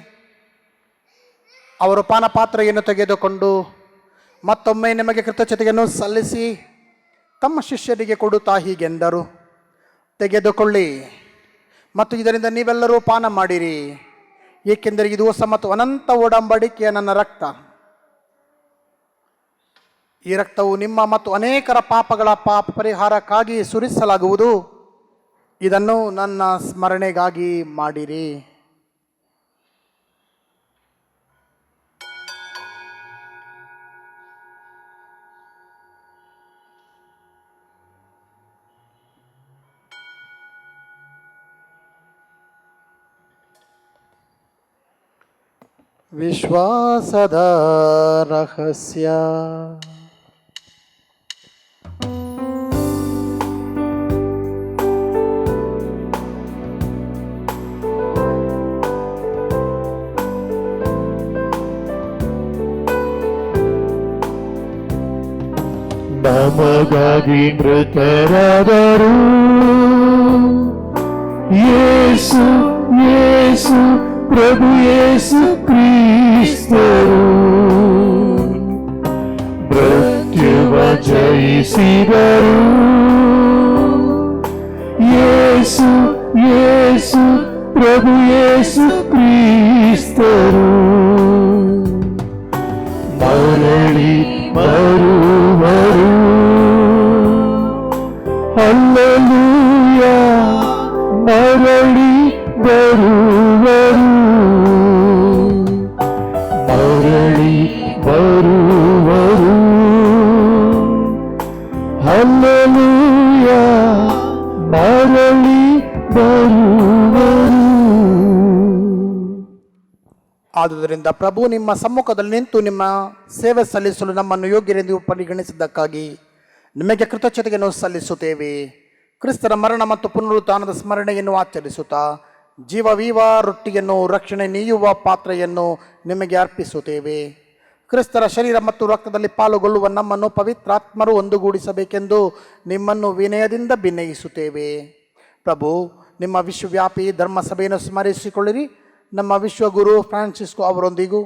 ಅವರು ಪಾನಪಾತ್ರೆಯನ್ನು ತೆಗೆದುಕೊಂಡು ಮತ್ತೊಮ್ಮೆ ನಿಮಗೆ ಕೃತಜ್ಞತೆಯನ್ನು ಸಲ್ಲಿಸಿ ತಮ್ಮ ಶಿಷ್ಯರಿಗೆ ಕೊಡುತ್ತಾ ಹೀಗೆಂದರು, ತೆಗೆದುಕೊಳ್ಳಿ ಮತ್ತು ಇದರಿಂದ ನೀವೆಲ್ಲರೂ ಪಾನ ಮಾಡಿರಿ, ಏಕೆಂದರೆ ಇದು ಹೊಸ ಮತ್ತು ಅನಂತ ಒಡಂಬಡಿಕೆಯ ನನ್ನ ರಕ್ತ. ಈ ರಕ್ತವು ನಿಮ್ಮ ಮತ್ತು ಅನೇಕರ ಪಾಪಗಳ ಪಾಪ ಪರಿಹಾರಕ್ಕಾಗಿ ಸುರಿಸಲಾಗುವುದು. ಇದನ್ನು ನನ್ನ ಸ್ಮರಣೆಗಾಗಿ ಮಾಡಿರಿ. ವಿಶ್ವಾಸದ ರಹಸ್ಯ. ನಮಗಾಗಿ ಮೃತರಾದರು ಯೇಸು ಯೇಸು ಪ್ರಭು ಯೇಸು ಕ್ರಿಸ್ತರು ಮೃತ್ಯುವ ಜಯಿಸಿದರು. ಯೇಸು ಯೇಸು ಪ್ರಭು ಯೇಸು ಕ್ರಿಸ್ತರು ಮರಳಿ ಬರುವರು. ಹಲ್ಲೆಲೂಯ, ಮರಳಿ ಬರುವರು, ಮರಳಿ ಬರುವರು. ಹಲ್ಲೆಲೂಯ, ಮರಳಿ ಬರುವರು. ಆದುದರಿಂದ ಪ್ರಭು ನಿಮ್ಮ ಸಮ್ಮುಖದಲ್ಲಿ ನಿಂತು ನಿಮ್ಮ ಸೇವೆ ಸಲ್ಲಿಸಲು ನಮ್ಮನ್ನು ಯೋಗ್ಯರೆಂದು ಪರಿಗಣಿಸಿದ್ದಕ್ಕಾಗಿ ನಿಮಗೆ ಕೃತಜ್ಞತೆಯನ್ನು ಸಲ್ಲಿಸುತ್ತೇವೆ. ಕ್ರಿಸ್ತರ ಮರಣ ಮತ್ತು ಪುನರುತ್ಥಾನದ ಸ್ಮರಣೆಯನ್ನು ಆಚರಿಸುತ್ತಾ ಜೀವವೀವ ರೊಟ್ಟಿಯನ್ನು ರಕ್ಷಣೆ ನೀಯುವ ಪಾತ್ರೆಯನ್ನು ನಿಮಗೆ ಅರ್ಪಿಸುತ್ತೇವೆ. ಕ್ರಿಸ್ತರ ಶರೀರ ಮತ್ತು ರಕ್ತದಲ್ಲಿ ಪಾಲುಗೊಳ್ಳುವ ನಮ್ಮನ್ನು ಪವಿತ್ರಾತ್ಮರು ಒಂದುಗೂಡಿಸಬೇಕೆಂದು ನಿಮ್ಮನ್ನು ವಿನಯದಿಂದ ಭಿನ್ನಯಿಸುತ್ತೇವೆ. ಪ್ರಭು, ನಿಮ್ಮ ವಿಶ್ವವ್ಯಾಪಿ ಧರ್ಮಸಭೆಯನ್ನು ಸ್ಮರಿಸಿಕೊಳ್ಳಿರಿ. ನಮ್ಮ ವಿಶ್ವಗುರು ಫ್ರಾನ್ಸಿಸ್ಕೋ ಅವರೊಂದಿಗೂ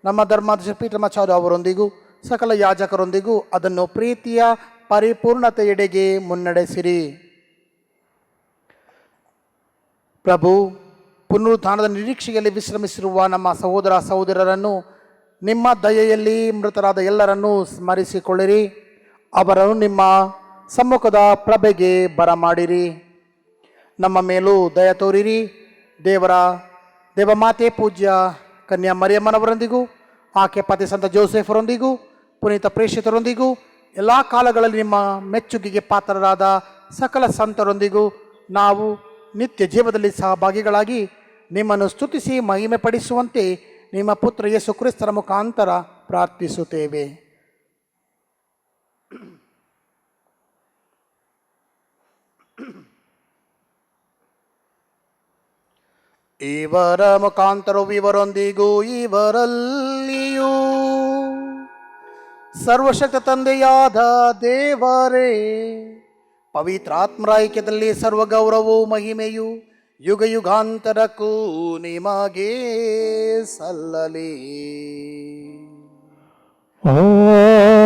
ನಮ್ಮ ಧರ್ಮಾಧ್ಯಕ್ಷ ಪೀಠಮಾಚಾರ್ಯ ಅವರೊಂದಿಗೂ ಸಕಲ ಯಾಜಕರೊಂದಿಗೂ ಅದನ್ನು ಪ್ರೀತಿಯ ಪರಿಪೂರ್ಣತೆಯೆಡೆಗೆ ಮುನ್ನಡೆಸಿರಿ. ಪ್ರಭು, ಪುನರುತ್ಥಾನದ ನಿರೀಕ್ಷೆಯಲ್ಲಿ ವಿಶ್ರಮಿಸಿರುವ ನಮ್ಮ ಸಹೋದರ ಸಹೋದರರನ್ನು ನಿಮ್ಮ ದಯೆಯಲ್ಲಿ ಮೃತರಾದ ಎಲ್ಲರನ್ನೂ ಸ್ಮರಿಸಿಕೊಳ್ಳಿರಿ. ಅವರನ್ನು ನಿಮ್ಮ ಸಮ್ಮುಖದ ಪ್ರಭೆಗೆ ಬರಮಾಡಿರಿ. ನಮ್ಮ ಮೇಲೂ ದಯ ತೋರಿರಿ. ದೇವಮಾತೆ ಪೂಜ್ಯ ಕನ್ಯಾ ಮರಿಯಮ್ಮನವರೊಂದಿಗೂ ಆಕೆ ಪತಿ ಸಂತ ಜೋಸೆಫರೊಂದಿಗೂ ಪುನೀತ ಪ್ರೇಷಿತರೊಂದಿಗೂ ಎಲ್ಲ ಕಾಲಗಳಲ್ಲಿ ನಿಮ್ಮ ಮೆಚ್ಚುಗೆಗೆ ಪಾತ್ರರಾದ ಸಕಲ ಸಂತರೊಂದಿಗೂ ನಾವು ನಿತ್ಯ ಜೀವದಲ್ಲಿ ಸಹಭಾಗಿಗಳಾಗಿ ನಿಮ್ಮನ್ನು ಸ್ತುತಿಸಿ ಮಹಿಮೆ ಪಡಿಸುವಂತೆ ನಿಮ್ಮ ಪುತ್ರ ಯೇಸು ಕ್ರಿಸ್ತರ ಮುಖಾಂತರ ಪ್ರಾರ್ಥಿಸುತ್ತೇವೆ. ಇವರ ಮುಖಾಂತರವು ಇವರೊಂದಿಗೂ ಇವರಲ್ಲಿಯೂ ಸರ್ವಶಕ್ತ ತಂದೆಯಾದ ದೇವರೇ, ಪವಿತ್ರಾತ್ಮರ ಐಕ್ಯದಲ್ಲಿ ಸರ್ವ ಗೌರವವು ಮಹಿಮೆಯು ಯುಗ ಯುಗಾಂತರಕ್ಕೂ ನಿಮಗೆ ಸಲ್ಲಲಿ. ಆಮೆನ್.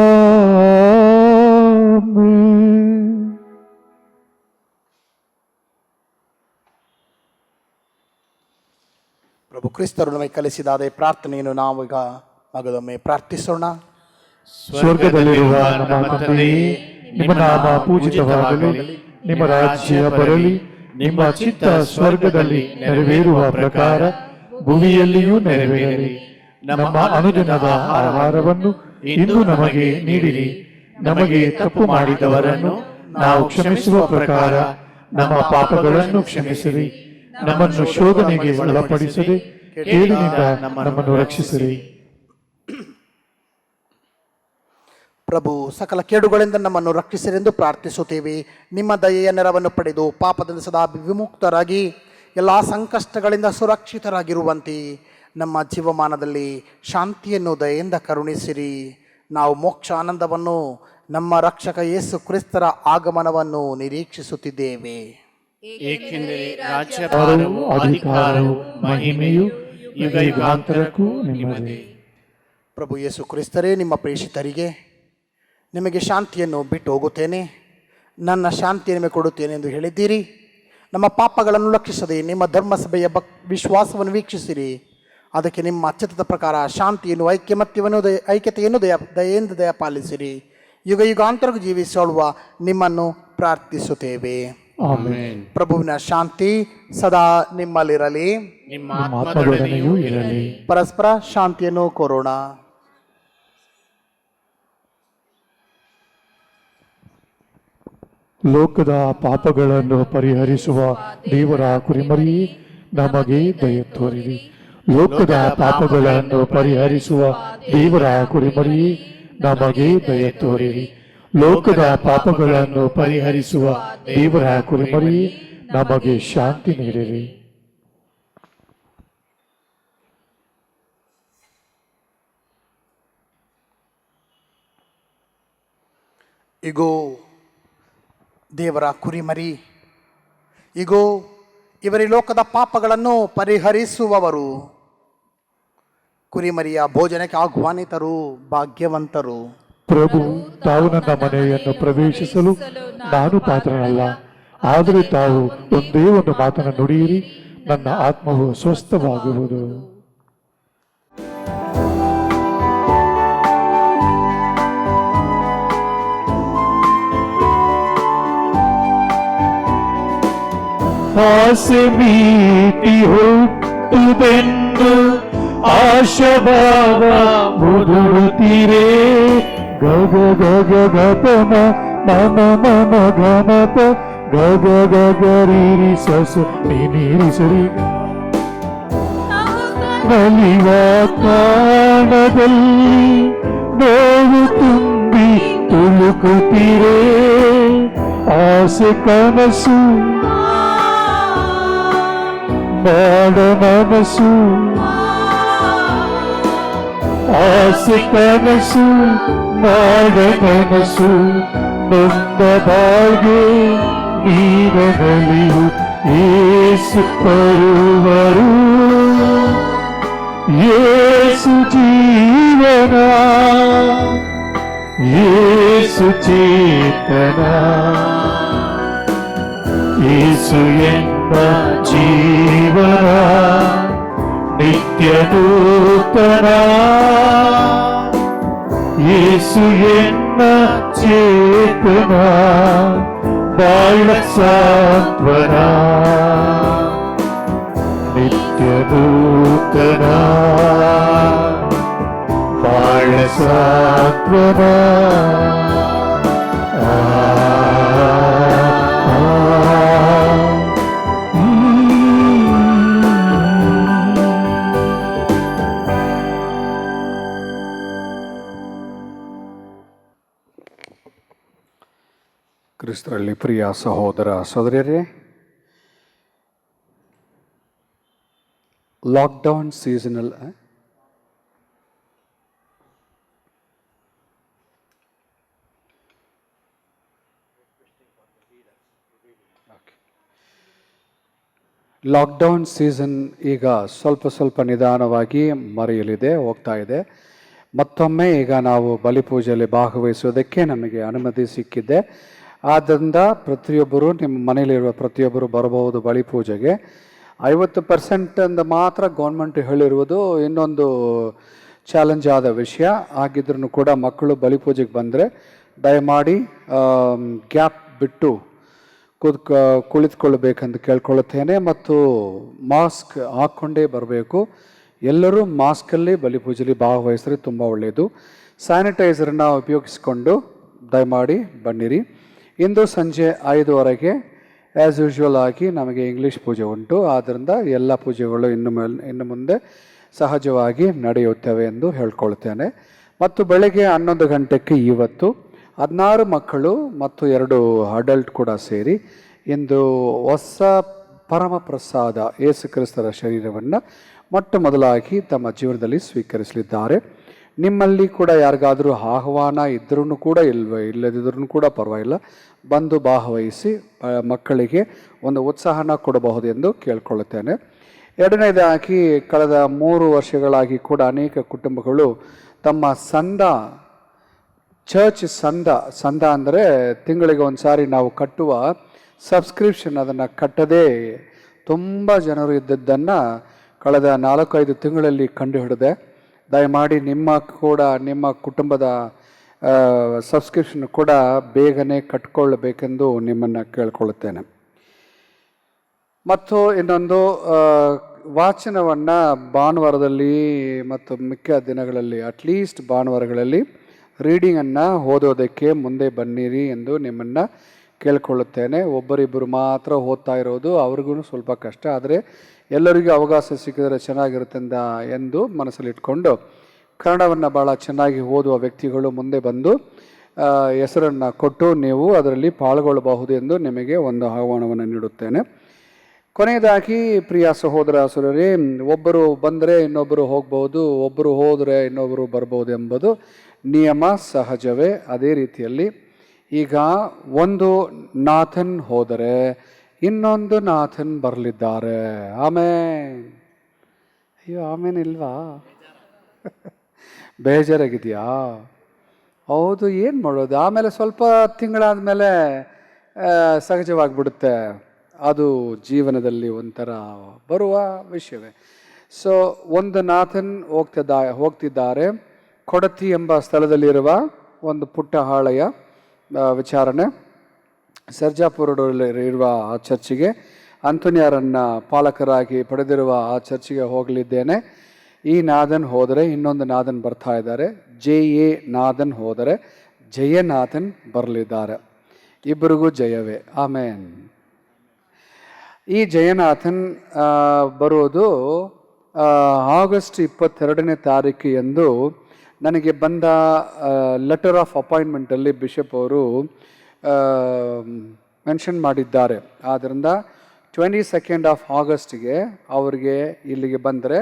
ಪ್ರಭು ಕ್ರಿಸ್ತರು ನಮಗೆ ಕಲಿಸಿದ ಅದೇ ಪ್ರಾರ್ಥನೆಯನ್ನು ನಾವೀಗ ಮಗದೊಮ್ಮೆ ಪ್ರಾರ್ಥಿಸೋಣ. ಸ್ವರ್ಗದಲ್ಲಿರುವ ನಮ್ಮ ತಂದೆಯೇ, ನಿಮ್ಮ ನಾಮ ಪೂಜಿತವಾಗಲಿ, ನಿಮ್ಮ ರಾಜ್ಯ ಬರಲಿ, ನಿಮ್ಮ ಚಿತ್ತ ಸ್ವರ್ಗದಲ್ಲಿ ನೆರವೇರುವ ಪ್ರಕಾರ ಭೂಮಿಯಲ್ಲಿಯೂ ನೆರವೇರಲಿ. ನಮ್ಮ ಅನುದಿನದ ಆಹಾರವನ್ನು ಇಂದು ನಮಗೆ ನೀಡಿರಿ. ನಮಗೆ ತಪ್ಪು ಮಾಡಿದವರನ್ನು ನಾವು ಕ್ಷಮಿಸುವ ಪ್ರಕಾರ ನಮ್ಮ ಪಾಪಗಳನ್ನು ಕ್ಷಮಿಸಿರಿ. ನಮ್ಮನ್ನು ಶೋಧನೆಗೆ ಒಳಪಡಿಸದೆ ಕೇಡಿನಿಂದ ನಮ್ಮನ್ನು ರಕ್ಷಿಸಿರಿ. ಪ್ರಭು ಸಕಲ ಕೇಡುಗಳಿಂದ ನಮ್ಮನ್ನು ರಕ್ಷಿಸಿರೆಂದು ಪ್ರಾರ್ಥಿಸುತ್ತೇವೆ. ನಿಮ್ಮ ದಯೆಯ ನೆರವನ್ನು ಪಡೆದು ಪಾಪದಿಂದ ಸದಾ ವಿಮುಕ್ತರಾಗಿ ಎಲ್ಲ ಸಂಕಷ್ಟಗಳಿಂದ ಸುರಕ್ಷಿತರಾಗಿರುವಂತೆ ನಮ್ಮ ಜೀವಮಾನದಲ್ಲಿ ಶಾಂತಿಯನ್ನು ದಯೆಯಿಂದ ಕರುಣಿಸಿರಿ. ನಾವು ಮೋಕ್ಷ ಆನಂದವನ್ನು ನಮ್ಮ ರಕ್ಷಕ ಯೇಸು ಕ್ರಿಸ್ತರ ಆಗಮನವನ್ನು ನಿರೀಕ್ಷಿಸುತ್ತಿದ್ದೇವೆ. ಏಕೆಂದರೆ ರಾಜ್ಯಭಾರವು ಅಧಿಕಾರವು ಮಹಿಮೆಯು ಯುಗ ಯುಗಾಂತರಕ್ಕೂ ನಿಮ್ಮದೇ. ಪ್ರಭು ಯೇಸು ಕ್ರಿಸ್ತರೇ, ನಿಮ್ಮ ಪ್ರೇಷಿತರಿಗೆ ನಿಮಗೆ ಶಾಂತಿಯನ್ನು ಬಿಟ್ಟು ಹೋಗುತ್ತೇನೆ, ನನ್ನ ಶಾಂತಿ ನಿಮಗೆ ಕೊಡುತ್ತೇನೆ ಎಂದು ಹೇಳಿದ್ದೀರಿ. ನಮ್ಮ ಪಾಪಗಳನ್ನು ಲಕ್ಷಿಸದೆ ನಿಮ್ಮ ಧರ್ಮಸಭೆಯ ವಿಶ್ವಾಸವನ್ನು ವೀಕ್ಷಿಸಿರಿ. ಅದಕ್ಕೆ ನಿಮ್ಮ ಅಚ್ಚತದ ಪ್ರಕಾರ ಶಾಂತಿಯನ್ನು ಐಕ್ಯತೆಯನ್ನು ದಯೆಯಿಂದ ದಯಪಾಲಿಸಿರಿ. ಯುಗ ಯುಗಾಂತರಕ್ಕೂ ಜೀವಿಸುವ ನಿಮ್ಮನ್ನು ಪ್ರಾರ್ಥಿಸುತ್ತೇವೆ. ಆಮೆನ್. ಪ್ರಭುವಿನ ಶಾಂತಿ ಸದಾ ನಿಮ್ಮಲ್ಲಿರಲಿ, ನಿಮ್ಮ ಆತ್ಮದೊಡನೆಯೂ ಇರಲಿ. ಪರಸ್ಪರ ಶಾಂತಿಯನ್ನು ಕೋರೋಣ. ಲೋಕದ ಪಾಪಗಳನ್ನು ಪರಿಹರಿಸುವ ದೇವರ ಕುರಿಮರಿಯೇ, ನಮಗೆ ದಯ ತೋರಿರಿ. ಲೋಕದ ಪಾಪಗಳನ್ನು ಪರಿಹರಿಸುವ ದೇವರ ಕುರಿಮರಿಯೇ, ನಮಗೆ ದಯ ತೋರಿರಿ. ಲೋಕದ ಪಾಪಗಳನ್ನು ಪರಿಹರಿಸುವ ದೇವರ ಕುರಿಮರಿಯೇ, ನಮಗೆ ಶಾಂತಿ ನೀಡಿರಿ. ಇಗೋ ದೇವರ ಕುರಿಮರಿ, ಇಗೋ ಇವರಿ ಲೋಕದ ಪಾಪಗಳನ್ನು ಪರಿಹರಿಸುವವರು. ಕುರಿಮರಿಯ ಭೋಜನಕ್ಕೆ ಆಹ್ವಾನಿತರು ಭಾಗ್ಯವಂತರು. ಪ್ರಭು, ತಾವು ನನ್ನ ಮನೆಯನ್ನು ಪ್ರವೇಶಿಸಲು ನಾನು ಪಾತ್ರನಲ್ಲ, ಆದರೆ ತಾವು ಒಂದೇ ಒಂದು ಮಾತನ್ನು ನುಡಿಯಿರಿ, ನನ್ನ ಆತ್ಮವು ಸ್ವಸ್ಥವಾಗುವುದು. ಆಸೆ ಮೀಟಿ ಹುಟ್ಟುದೆಂದು ಆಶಭಾವ ಮುದುರುತ್ತೀರೇ. ಗಗ ಗಗ ಗಪಮ ಮಮ ಮಮ ಗಮಪ ಗಗ ಗಗ ರೀರಿ ಸಸು ನೀರಿಸರಿ. ನಲಿವ ಕಾಣದಲ್ಲಿ ನೋವು ತುಂಬಿ ತುಳುಕುತ್ತೀರೇ. ಆಸೆ ಕನಸು ಮಾಡ ಮನಸ್ಸು, ಆಸೆ ಕನಸು ಮಾಡ ಮನಸ್ಸು, ನೊಂದ ಬಾಳ್ಗೆ ನೀರನಲಿಯು ಏಸು ಬರುವರು. ಏಸು ಜೀವನ, ಏಸು ಚೇತನ, ಏಸು ಎಂಬ ಜೀವನ ನಿತ್ಯ ನೂತನ. ಏಸು ಎನ್ನ ಚೇತನ ಬಾಳ ಸಾಂತ್ವನ. ನಿತ್ಯ ನೂತನ ಬಾಳ ಸಾಂತ್ವನ. ಕ್ರಿಸ್ತರಲ್ಲಿ ಪ್ರಿಯ ಸಹೋದರ ಸಹೋದರಿಯರೇ, ಲಾಕ್ಡೌನ್ ಸೀಸನಲ್ಲಿ ಲಾಕ್ಡೌನ್ ಸೀಸನ್ ಈಗ ಸ್ವಲ್ಪ ನಿಧಾನವಾಗಿ ಹೋಗ್ತಾ ಇದೆ. ಮತ್ತೊಮ್ಮೆ ಈಗ ನಾವು ಬಲಿಪೂಜೆಯಲ್ಲಿ ಭಾಗವಹಿಸೋದಕ್ಕೆ ನಮಗೆ ಅನುಮತಿ ಸಿಕ್ಕಿದೆ. ಆದ್ದರಿಂದ ಪ್ರತಿಯೊಬ್ಬರು ನಿಮ್ಮ ಮನೆಯಲ್ಲಿರುವ ಪ್ರತಿಯೊಬ್ಬರು ಬರಬಹುದು ಬಲಿಪೂಜೆಗೆ. 50% ಅಂತ ಮಾತ್ರ ಗೌರ್ಮೆಂಟ್ ಹೇಳಿರುವುದು ಇನ್ನೊಂದು ಚಾಲೆಂಜ್ ಆದ ವಿಷಯ. ಆಗಿದ್ರೂ ಕೂಡ ಮಕ್ಕಳು ಬಲಿಪೂಜೆಗೆ ಬಂದರೆ ದಯಮಾಡಿ ಗ್ಯಾಪ್ ಬಿಟ್ಟು ಕುಳಿತುಕೊಳ್ಬೇಕಂತ ಕೇಳ್ಕೊಳ್ಳುತ್ತೇನೆ. ಮತ್ತು ಮಾಸ್ಕ್ ಹಾಕ್ಕೊಂಡೇ ಬರಬೇಕು. ಎಲ್ಲರೂ ಮಾಸ್ಕಲ್ಲಿ ಬಲಿಪೂಜೆಯಲ್ಲಿ ಭಾಗವಹಿಸಿದ್ರೆ ತುಂಬ ಒಳ್ಳೆಯದು. ಸ್ಯಾನಿಟೈಸರನ್ನು ಉಪಯೋಗಿಸಿಕೊಂಡು ದಯಮಾಡಿ ಬನ್ನಿರಿ. ಇಂದು ಸಂಜೆ 5:15 ಆ್ಯಸ್ ಯೂಶ್ವಲ್ ಆಗಿ ನಮಗೆ ಇಂಗ್ಲೀಷ್ ಪೂಜೆ ಉಂಟು. ಆದ್ದರಿಂದ ಎಲ್ಲ ಪೂಜೆಗಳು ಇನ್ನು ಮುಂದೆ ಸಹಜವಾಗಿ ನಡೆಯುತ್ತವೆ ಎಂದು ಹೇಳ್ಕೊಳ್ತೇನೆ. ಮತ್ತು ಬೆಳಗ್ಗೆ 11 ಗಂಟೆಗೆ ಇವತ್ತು 16 ಮಕ್ಕಳು ಮತ್ತು 2 ಅಡಲ್ಟ್ ಕೂಡ ಸೇರಿ ಇಂದು ಹೊಸ ಪರಮ ಪ್ರಸಾದ ಯೇಸು ಕ್ರಿಸ್ತರ ಶರೀರವನ್ನು ಮೊಟ್ಟ ಮೊದಲಾಗಿ ತಮ್ಮ ಜೀವನದಲ್ಲಿ ಸ್ವೀಕರಿಸಲಿದ್ದಾರೆ. ನಿಮ್ಮಲ್ಲಿ ಕೂಡ ಯಾರಿಗಾದರೂ ಆಹ್ವಾನ ಇದ್ರೂ ಕೂಡ ಇಲ್ಲದಿದ್ರೂ ಕೂಡ ಪರವಾಗಿಲ್ಲ, ಬಂದು ಭಾಗವಹಿಸಿ ಮಕ್ಕಳಿಗೆ ಒಂದು ಉತ್ಸಾಹನ ಕೊಡಬಹುದು ಎಂದು ಕೇಳ್ಕೊಳ್ಳುತ್ತೇನೆ. ಎರಡನೇದಾಗಿ ಕಳೆದ 3 ವರ್ಷಗಳಾಗಿ ಕೂಡ ಅನೇಕ ಕುಟುಂಬಗಳು ತಮ್ಮ ಚರ್ಚ್ ಸಂದ ಅಂದರೆ ತಿಂಗಳಿಗೆ ಒಂದು ಸಾರಿ ನಾವು ಕಟ್ಟುವ ಸಬ್ಸ್ಕ್ರಿಪ್ಷನ್, ಅದನ್ನು ಕಟ್ಟದೇ ತುಂಬ ಜನರು ಇದ್ದದ್ದನ್ನು ಕಳೆದ 4-5 ತಿಂಗಳಲ್ಲಿ ಕಂಡುಹಿಡಿದೆ. ದಯಮಾಡಿ ನಿಮ್ಮ ಕುಟುಂಬದ ಸಬ್ಸ್ಕ್ರಿಪ್ಷನ್ ಕೂಡ ಬೇಗನೆ ಕಟ್ಕೊಳ್ಳಬೇಕೆಂದು ನಿಮ್ಮನ್ನು ಕೇಳ್ಕೊಳ್ಳುತ್ತೇನೆ. ಮತ್ತು ಇನ್ನೊಂದು ವಾಚನವನ್ನು ಭಾನುವಾರದಲ್ಲಿ ಮತ್ತು ಮಿಕ್ಕ ದಿನಗಳಲ್ಲಿ ಅಟ್ಲೀಸ್ಟ್ ಭಾನುವಾರಗಳಲ್ಲಿ ರೀಡಿಂಗನ್ನು ಓದೋದಕ್ಕೆ ಮುಂದೆ ಬನ್ನಿರಿ ಎಂದು ನಿಮ್ಮನ್ನು ಕೇಳ್ಕೊಳ್ಳುತ್ತೇನೆ. ಒಬ್ಬರಿಬ್ಬರು ಮಾತ್ರ ಓದ್ತಾ ಇರೋದು ಅವ್ರಿಗೂ ಸ್ವಲ್ಪ ಕಷ್ಟ, ಆದರೆ ಎಲ್ಲರಿಗೂ ಅವಕಾಶ ಸಿಕ್ಕಿದರೆ ಚೆನ್ನಾಗಿರುತ್ತೆ ಎಂದು ಮನಸ್ಸಲ್ಲಿಟ್ಕೊಂಡು ಕನ್ನಡವನ್ನು ಭಾಳ ಚೆನ್ನಾಗಿ ಓದುವ ವ್ಯಕ್ತಿಗಳು ಮುಂದೆ ಬಂದು ಹೆಸರನ್ನು ಕೊಟ್ಟು ನೀವು ಅದರಲ್ಲಿ ಪಾಲ್ಗೊಳ್ಳಬಹುದು ಎಂದು ನಿಮಗೆ ಒಂದು ಆಹ್ವಾನವನ್ನು ನೀಡುತ್ತೇನೆ. ಕೊನೆಯದಾಗಿ ಪ್ರಿಯ ಸಹೋದರರೇ, ಒಬ್ಬರು ಬಂದರೆ ಇನ್ನೊಬ್ಬರು ಹೋಗ್ಬೋದು, ಒಬ್ಬರು ಹೋದರೆ ಇನ್ನೊಬ್ಬರು ಬರ್ಬೋದು ಎಂಬುದು ನಿಯಮ ಸಹಜವೇ. ಅದೇ ರೀತಿಯಲ್ಲಿ ಈಗ ಒಂದು ನಾಥನ್ ಹೋದರೆ ಇನ್ನೊಂದು ನಾಥನ್ ಬರಲಿದ್ದಾರೆ. ಅಯ್ಯೋ ಆಮೇನ್ ಇಲ್ವಾ? ಬೇಜಾರಾಗಿದೆಯಾ? ಹೌದು, ಏನು ಮಾಡೋದು? ಆಮೇಲೆ ಸ್ವಲ್ಪ ತಿಂಗಳಾದ ಮೇಲೆ ಸಹಜವಾಗಿಬಿಡುತ್ತೆ. ಅದು ಜೀವನದಲ್ಲಿ ಒಂಥರ ಬರುವ ವಿಷಯವೇ. ಸೊ ಒಂದು ನಾಥನ್ ಹೋಗ್ತಿದ್ದಾರೆ. ಕೊಡತಿ ಎಂಬ ಸ್ಥಳದಲ್ಲಿರುವ ಒಂದು ಪುಟ್ಟ ಹಾಳೆಯ ವಿಚಾರಣೆ. ಸರ್ಜಾಪುರದಲ್ಲಿರುವ ಆ ಚರ್ಚಿಗೆ ಅಂಥೋನಿಯರನ್ನು ಪಾಲಕರಾಗಿ ಪಡೆದಿರುವ ಆ ಚರ್ಚಿಗೆ ಹೋಗಲಿದ್ದೇನೆ. ಈ ನಾದನ್ ಹೋದರೆ ಇನ್ನೊಂದು ನಾದನ್ ಬರ್ತಾ ಇದ್ದಾರೆ. JA ನಾದನ್ ಹೋದರೆ ಜಯನಾಥನ್ ಬರಲಿದ್ದಾರೆ. ಇಬ್ಬರಿಗೂ ಜಯವೇ. ಆಮೇನ್. ಈ ಜಯನಾಥನ್ ಬರೋದು ಆಗಸ್ಟ್ 22ನೇ ತಾರೀಕು ಎಂದು ನನಗೆ ಬಂದ ಲೆಟರ್ ಆಫ್ ಅಪಾಯಿಂಟ್ಮೆಂಟಲ್ಲಿ ಬಿಷಪ್ ಅವರು ಮೆನ್ಷನ್ ಮಾಡಿದ್ದಾರೆ. ಆದ್ದರಿಂದ 22nd ಆಫ್ ಆಗಸ್ಟ್ಗೆ ಅವರಿಗೆ ಇಲ್ಲಿಗೆ ಬಂದರೆ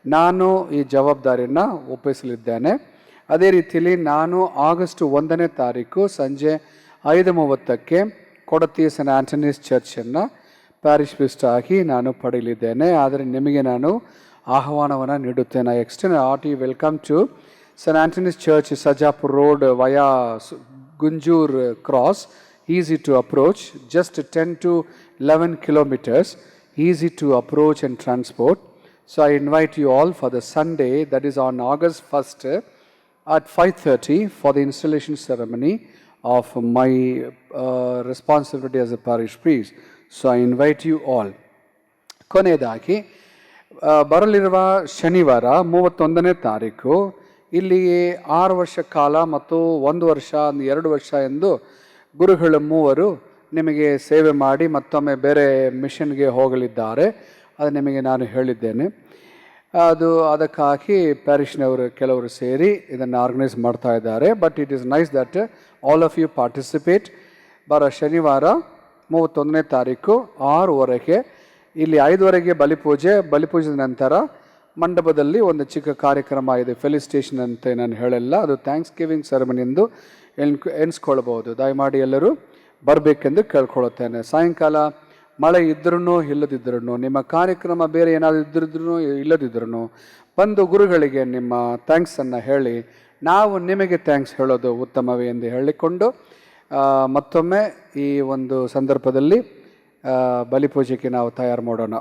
ನಾನು ಈ ಜವಾಬ್ದಾರಿಯನ್ನು ಒಪ್ಪಿಸಲಿದ್ದೇನೆ. ಅದೇ ರೀತಿಯಲ್ಲಿ ನಾನು ಆಗಸ್ಟ್ 1ನೇ ತಾರೀಕು ಸಂಜೆ 5:30ಕ್ಕೆ ಕೊಡತಿ ಸೆಂಟ್ ಆಂಟನೀಸ್ ಚರ್ಚನ್ನು ಪ್ಯಾರಿಷ್ ಪ್ರೀಸ್ಟ್ ಆಗಿ ನಾನು ಪಡೆಯಲಿದ್ದೇನೆ. ಆದರೆ ನಿಮಗೆ ನಾನು ಆಹ್ವಾನವನ್ನು ನೀಡುತ್ತೇನೆ. I extend hearty welcome to St. Anthony's Church, Sajapur Road via Gunjur Cross. Easy to approach, just 10 to 11 kilometers, easy to approach and transport. So I invite you all for the Sunday, that is on August 1st at 5:30 for the installation ceremony of my responsibility as a parish priest. So I invite you all. ಕೊನೆಯದಾಗಿ ಬರಲಿರುವ ಶನಿವಾರ 31ನೇ ತಾರೀಕು ಇಲ್ಲಿ 6 ವರ್ಷ ಕಾಲ ಮತ್ತು 1 ವರ್ಷ 2 ವರ್ಷ ಎಂದು ಗುರುಗಳು 3 ನಿಮಗೆ ಸೇವೆ ಮಾಡಿ ಮತ್ತೊಮ್ಮೆ ಬೇರೆ ಮಿಷನ್ಗೆ ಹೋಗಲಿದ್ದಾರೆ. ಅದು ನಿಮಗೆ ನಾನು ಹೇಳಿದ್ದೇನೆ. ಅದಕ್ಕಾಗಿ ಪ್ಯಾರಿಷ್ನವರು ಕೆಲವರು ಸೇರಿ ಇದನ್ನು ಆರ್ಗನೈಸ್ ಮಾಡ್ತಾ ಇದ್ದಾರೆ. But it is nice that all of you participate. ಬರೋ ಶನಿವಾರ 31ನೇ ತಾರೀಕು 6:00 ಇಲ್ಲಿ 5:00 ಬಲಿಪೂಜೆ ನಂತರ ಮಂಟಪದಲ್ಲಿ ಒಂದು ಚಿಕ್ಕ ಕಾರ್ಯಕ್ರಮ ಇದೆ. ಫೆಲಿಸಿಟೇಷನ್ ಅಂತ ನಾನು ಹೇಳಲ್ಲ, ಅದು ಥ್ಯಾಂಕ್ಸ್ ಗಿವಿಂಗ್ ಸೆರೆಮನಿ ಎಂದು ಎಣಿಸ್ಕೊಳ್ಬೋದು. ದಯಮಾಡಿ ಎಲ್ಲರೂ ಬರಬೇಕೆಂದು ಕೇಳ್ಕೊಳ್ಳುತ್ತೇನೆ. ಸಾಯಂಕಾಲ ಮಳೆ ಇದ್ರೂ ಇಲ್ಲದಿದ್ರೂ, ನಿಮ್ಮ ಕಾರ್ಯಕ್ರಮ ಬೇರೆ ಏನಾದರೂ ಇದ್ರೂ ಇಲ್ಲದಿದ್ರೂ ಬಂದು ಗುರುಗಳಿಗೆ ನಿಮ್ಮ ಥ್ಯಾಂಕ್ಸನ್ನು ಹೇಳಿ ನಾವು ನಿಮಗೆ ಥ್ಯಾಂಕ್ಸ್ ಹೇಳೋದು ಉತ್ತಮವೇ ಎಂದು ಹೇಳಿಕೊಂಡು ಮತ್ತೊಮ್ಮೆ ಈ ಒಂದು ಸಂದರ್ಭದಲ್ಲಿ ಬಲಿಪೂಜೆಗೆ ನಾವು ತಯಾರು ಮಾಡೋಣ.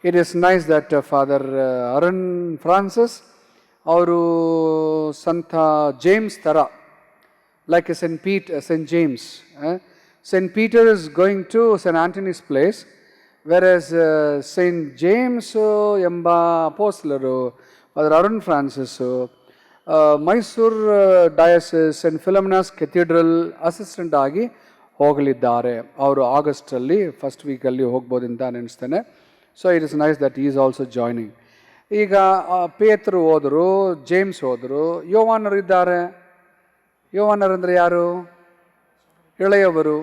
It is nice that father Arun Francis ಅವರು ಸಂತ ಜೇಮ್ಸ್ ಥರ, like St. James. St. Peter is going to St. Anthony's place, whereas St. James ಎಂಬ ಅಪೋಸ್ಲರು father Arun Francis Mysuru diocese saint Philomena's cathedral assistant ಆಗಿ ಹೋಗಲಿದ್ದಾರೆ. ಅವರು ಆಗಸ್ಟಲ್ಲಿ ಫಸ್ಟ್ ವೀಕಲ್ಲಿ ಹೋಗ್ಬೋದು ಅಂತ ನೆನೆಸ್ತೇನೆ. So it is nice that is also joining. ಈಗ ಪೇತರು ಹೋದರು, ಜೇಮ್ಸ್ ಹೋದರು, ಯೋವಾನರು ಇದ್ದಾರೆ. ಯೋವಾನರು ಅಂದರೆ ಯಾರು? ಎಳೆಯವರು,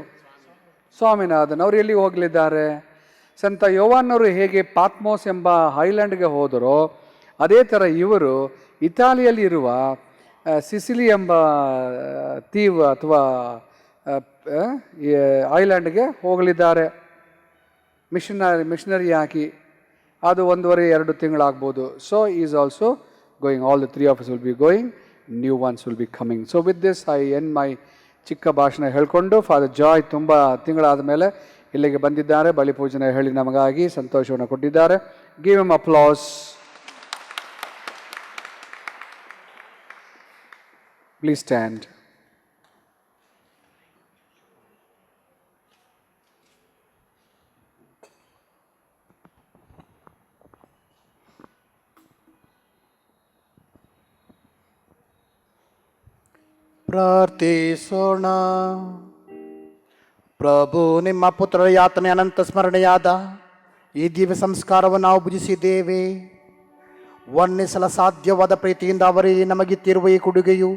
ಸ್ವಾಮಿನಾಥನ್. ಅವರು ಎಲ್ಲಿ ಹೋಗಲಿದ್ದಾರೆ? ಸಂತ ಯೋವಾನರು ಹೇಗೆ ಪಾತ್ಮೋಸ್ ಎಂಬ ಐಲ್ಯಾಂಡ್ಗೆ ಹೋದರೋ ಅದೇ ಥರ ಇವರು ಇತಾಲಿಯಲ್ಲಿರುವ ಸಿಸಿಲಿ ಎಂಬ ತೀವು ಅಥವಾ ಐಲ್ಯಾಂಡ್ಗೆ ಹೋಗಲಿದ್ದಾರೆ ಮಿಷನರಿ ಆಗಿ. ಅದು 1.5-2 ತಿಂಗಳಾಗ್ಬೋದು. So is also going. All the 3 of us will be going. New ones will be coming. So with this I end my ಚಿಕ್ಕ ಭಾಷಣ ಹೇಳ್ಕೊಂಡು ಫಾದರ್ ಜಾಯ್ ತುಂಬ ತಿಂಗಳಾದ ಮೇಲೆ ಇಲ್ಲಿಗೆ ಬಂದಿದ್ದಾರೆ. ಬಲಿಪೂಜನೆ ಹೇಳಿ ನಮಗಾಗಿ ಸಂತೋಷವನ್ನು ಕೊಟ್ಟಿದ್ದಾರೆ. Give him applause. Please stand. ಪ್ರಾರ್ಥಿಸೋಣ. ಪ್ರಭು, ನಿಮ್ಮ ಪುತ್ರರ ಯಾತನೆ ಅನಂತ ಸ್ಮರಣೆಯಾದ ಈ ದಿವ್ಯ ಸಂಸ್ಕಾರವನ್ನು ನಾವು ಭುಜಿಸಿದ್ದೇವೆ. ವರ್ಣಿಸಲು ಸಾಧ್ಯವಾದ ಪ್ರೀತಿಯಿಂದ ಅವರೇ ನಮಗಿತ್ತಿರುವ ಈ ಕೊಡುಗೆಯು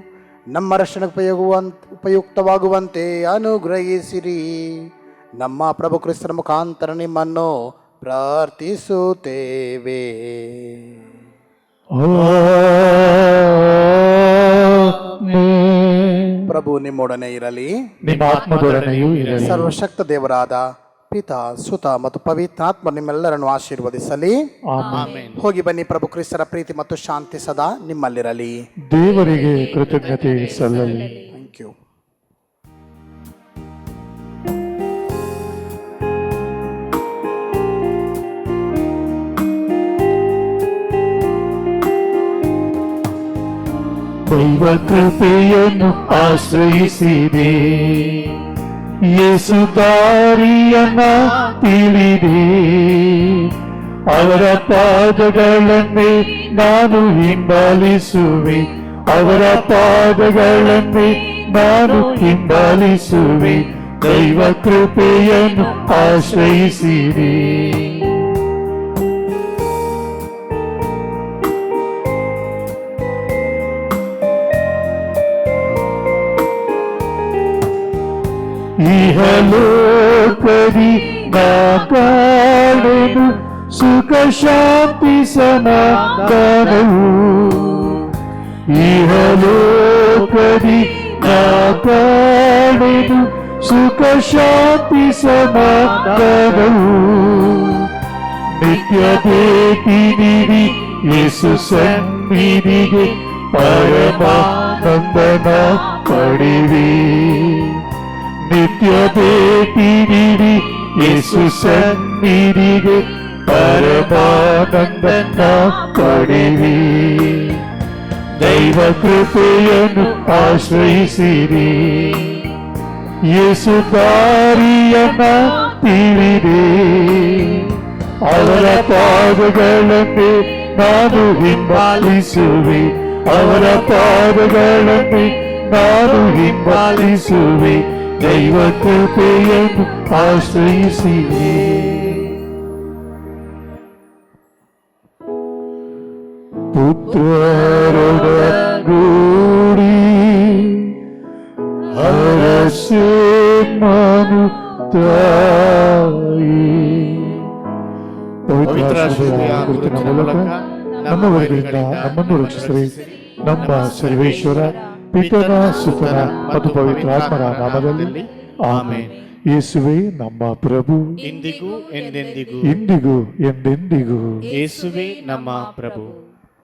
ನಮ್ಮ ರಕ್ಷಣೆಗೆ ಉಪಯುಕ್ತವಾಗುವಂತೆ ಅನುಗ್ರಹಿಸಿರಿ. ನಮ್ಮ ಪ್ರಭು ಕ್ರಿಸ್ತನ ಮುಖಾಂತರ ನಿಮ್ಮನ್ನು ಪ್ರಾರ್ಥಿಸುತ್ತೇವೆ. ಪ್ರಭು ನಿಮ್ಮೊಡನೆ ಇರಲಿ, ನಿಮ್ಮ ಆತ್ಮದೊಡನೆಯೂ ಇರಲಿ. ಸರ್ವಶಕ್ತ ದೇವರಾದ ಪಿತಾ, ಸುತ ಮತ್ತು ಪವಿತ್ರಾತ್ಮ ನಿಮ್ಮೆಲ್ಲರನ್ನು ಆಶೀರ್ವದಿಸಲಿ. ಆಮೆನ್. ಹೋಗಿ ಬನ್ನಿ. ಪ್ರಭು ಕ್ರಿಸ್ತರ ಪ್ರೀತಿ ಮತ್ತು ಶಾಂತಿ ಸದಾ ನಿಮ್ಮಲ್ಲಿರಲಿ. ದೇವರಿಗೆ ಕೃತಜ್ಞತೆ ಸಲ್ಲಲಿ. Thank you. ದೈವ ಕೃಪೆಯನ್ನು ಆಶ್ರಯಿಸಿದೆ, ಯೇಸು ದಾರಿಯನ್ನ ತಿಳಿದೆ. ಅವರ ಪಾದಗಳನ್ನೇ ನಾನು ಹಿಂಬಾಲಿಸುವೆ, ಅವರ ಪಾದಗಳನ್ನೇ ನಾನು ಹಿಂಬಾಲಿಸುವೆ. ದೈವ ಕೃಪೆಯನ್ನು ಆಶ್ರಯಿಸಿದೆ. ಇಹಲೋಕದಿ ನಾ ಕಾಣೆನು ಸುಖ ಶಾಂತಿ ಸಮಾಧಾನವು. ಇಹಲೋಕದಿ ನಾ ಕಾಣೆನು ಸುಖ ಶಾಂತಿ ಸಮಾಧಾನವು. ನಿತ್ಯ ಭೇಟಿ ನೀಡಿ ಯೇಸು ಸನ್ನಿಧಿಗೆ ಪರಮಾನಂದನ ಪಡೆವೆ. ನಿತ್ಯ ಭೇಟಿ ನೀಡಿ ಯೇಸು ಸನ್ನಿಧಿಗೆ ಪರಮಾನಂದನ ಪಡೆವೆ. ದೈವ ಕೃಪೆಯನ್ನು ಆಶ್ರಯಿಸಿರಿ, ಯೇಸು ದಾರಿಯನ್ನ ತಿಳಿದೆ. ಅವರ ಪಾದಗಳನ್ನೇ ನಾನು ಹಿಂಬಾಲಿಸುವೆ, ಅವರ ಪಾದಗಳನ್ನೇ ನಾನು ಹಿಂಬಾಲಿಸುವೆ. ದೈವ ಕೃಪೆಯನ್ನು ಆಶ್ರಯಿಸಿದೆ. ಪುತ್ರರೊಡಗೂಡಿ ಹರಸೆ ಮನು ತಾಯಿ. ಪವಿತ್ರ ಕುರಿತಿನ ಮೂಲಕ ನಮ್ಮ ವರ್ಗದಿಂದ ನಮ್ಮನ್ನು ರಕ್ಷಿಸಿರಿ. ನಮ್ಮ ಸರ್ವೇಶ್ವರ ಪಿತನ ಸುತನ ಮತ್ತು ಪವಿತ್ರಾತ್ಮರ ನಾಮದಲ್ಲಿ ಆಮೆನ್. ಯೇಸುವೇ ನಮ್ಮ ಪ್ರಭು, ಇಂದಿಗೂ ಎಂದೆಂದಿಗೂ ಇಂದಿಗೂ ಎಂದೆಂದಿಗೂ ಯೇಸುವೇ ನಮ್ಮ ಪ್ರಭು.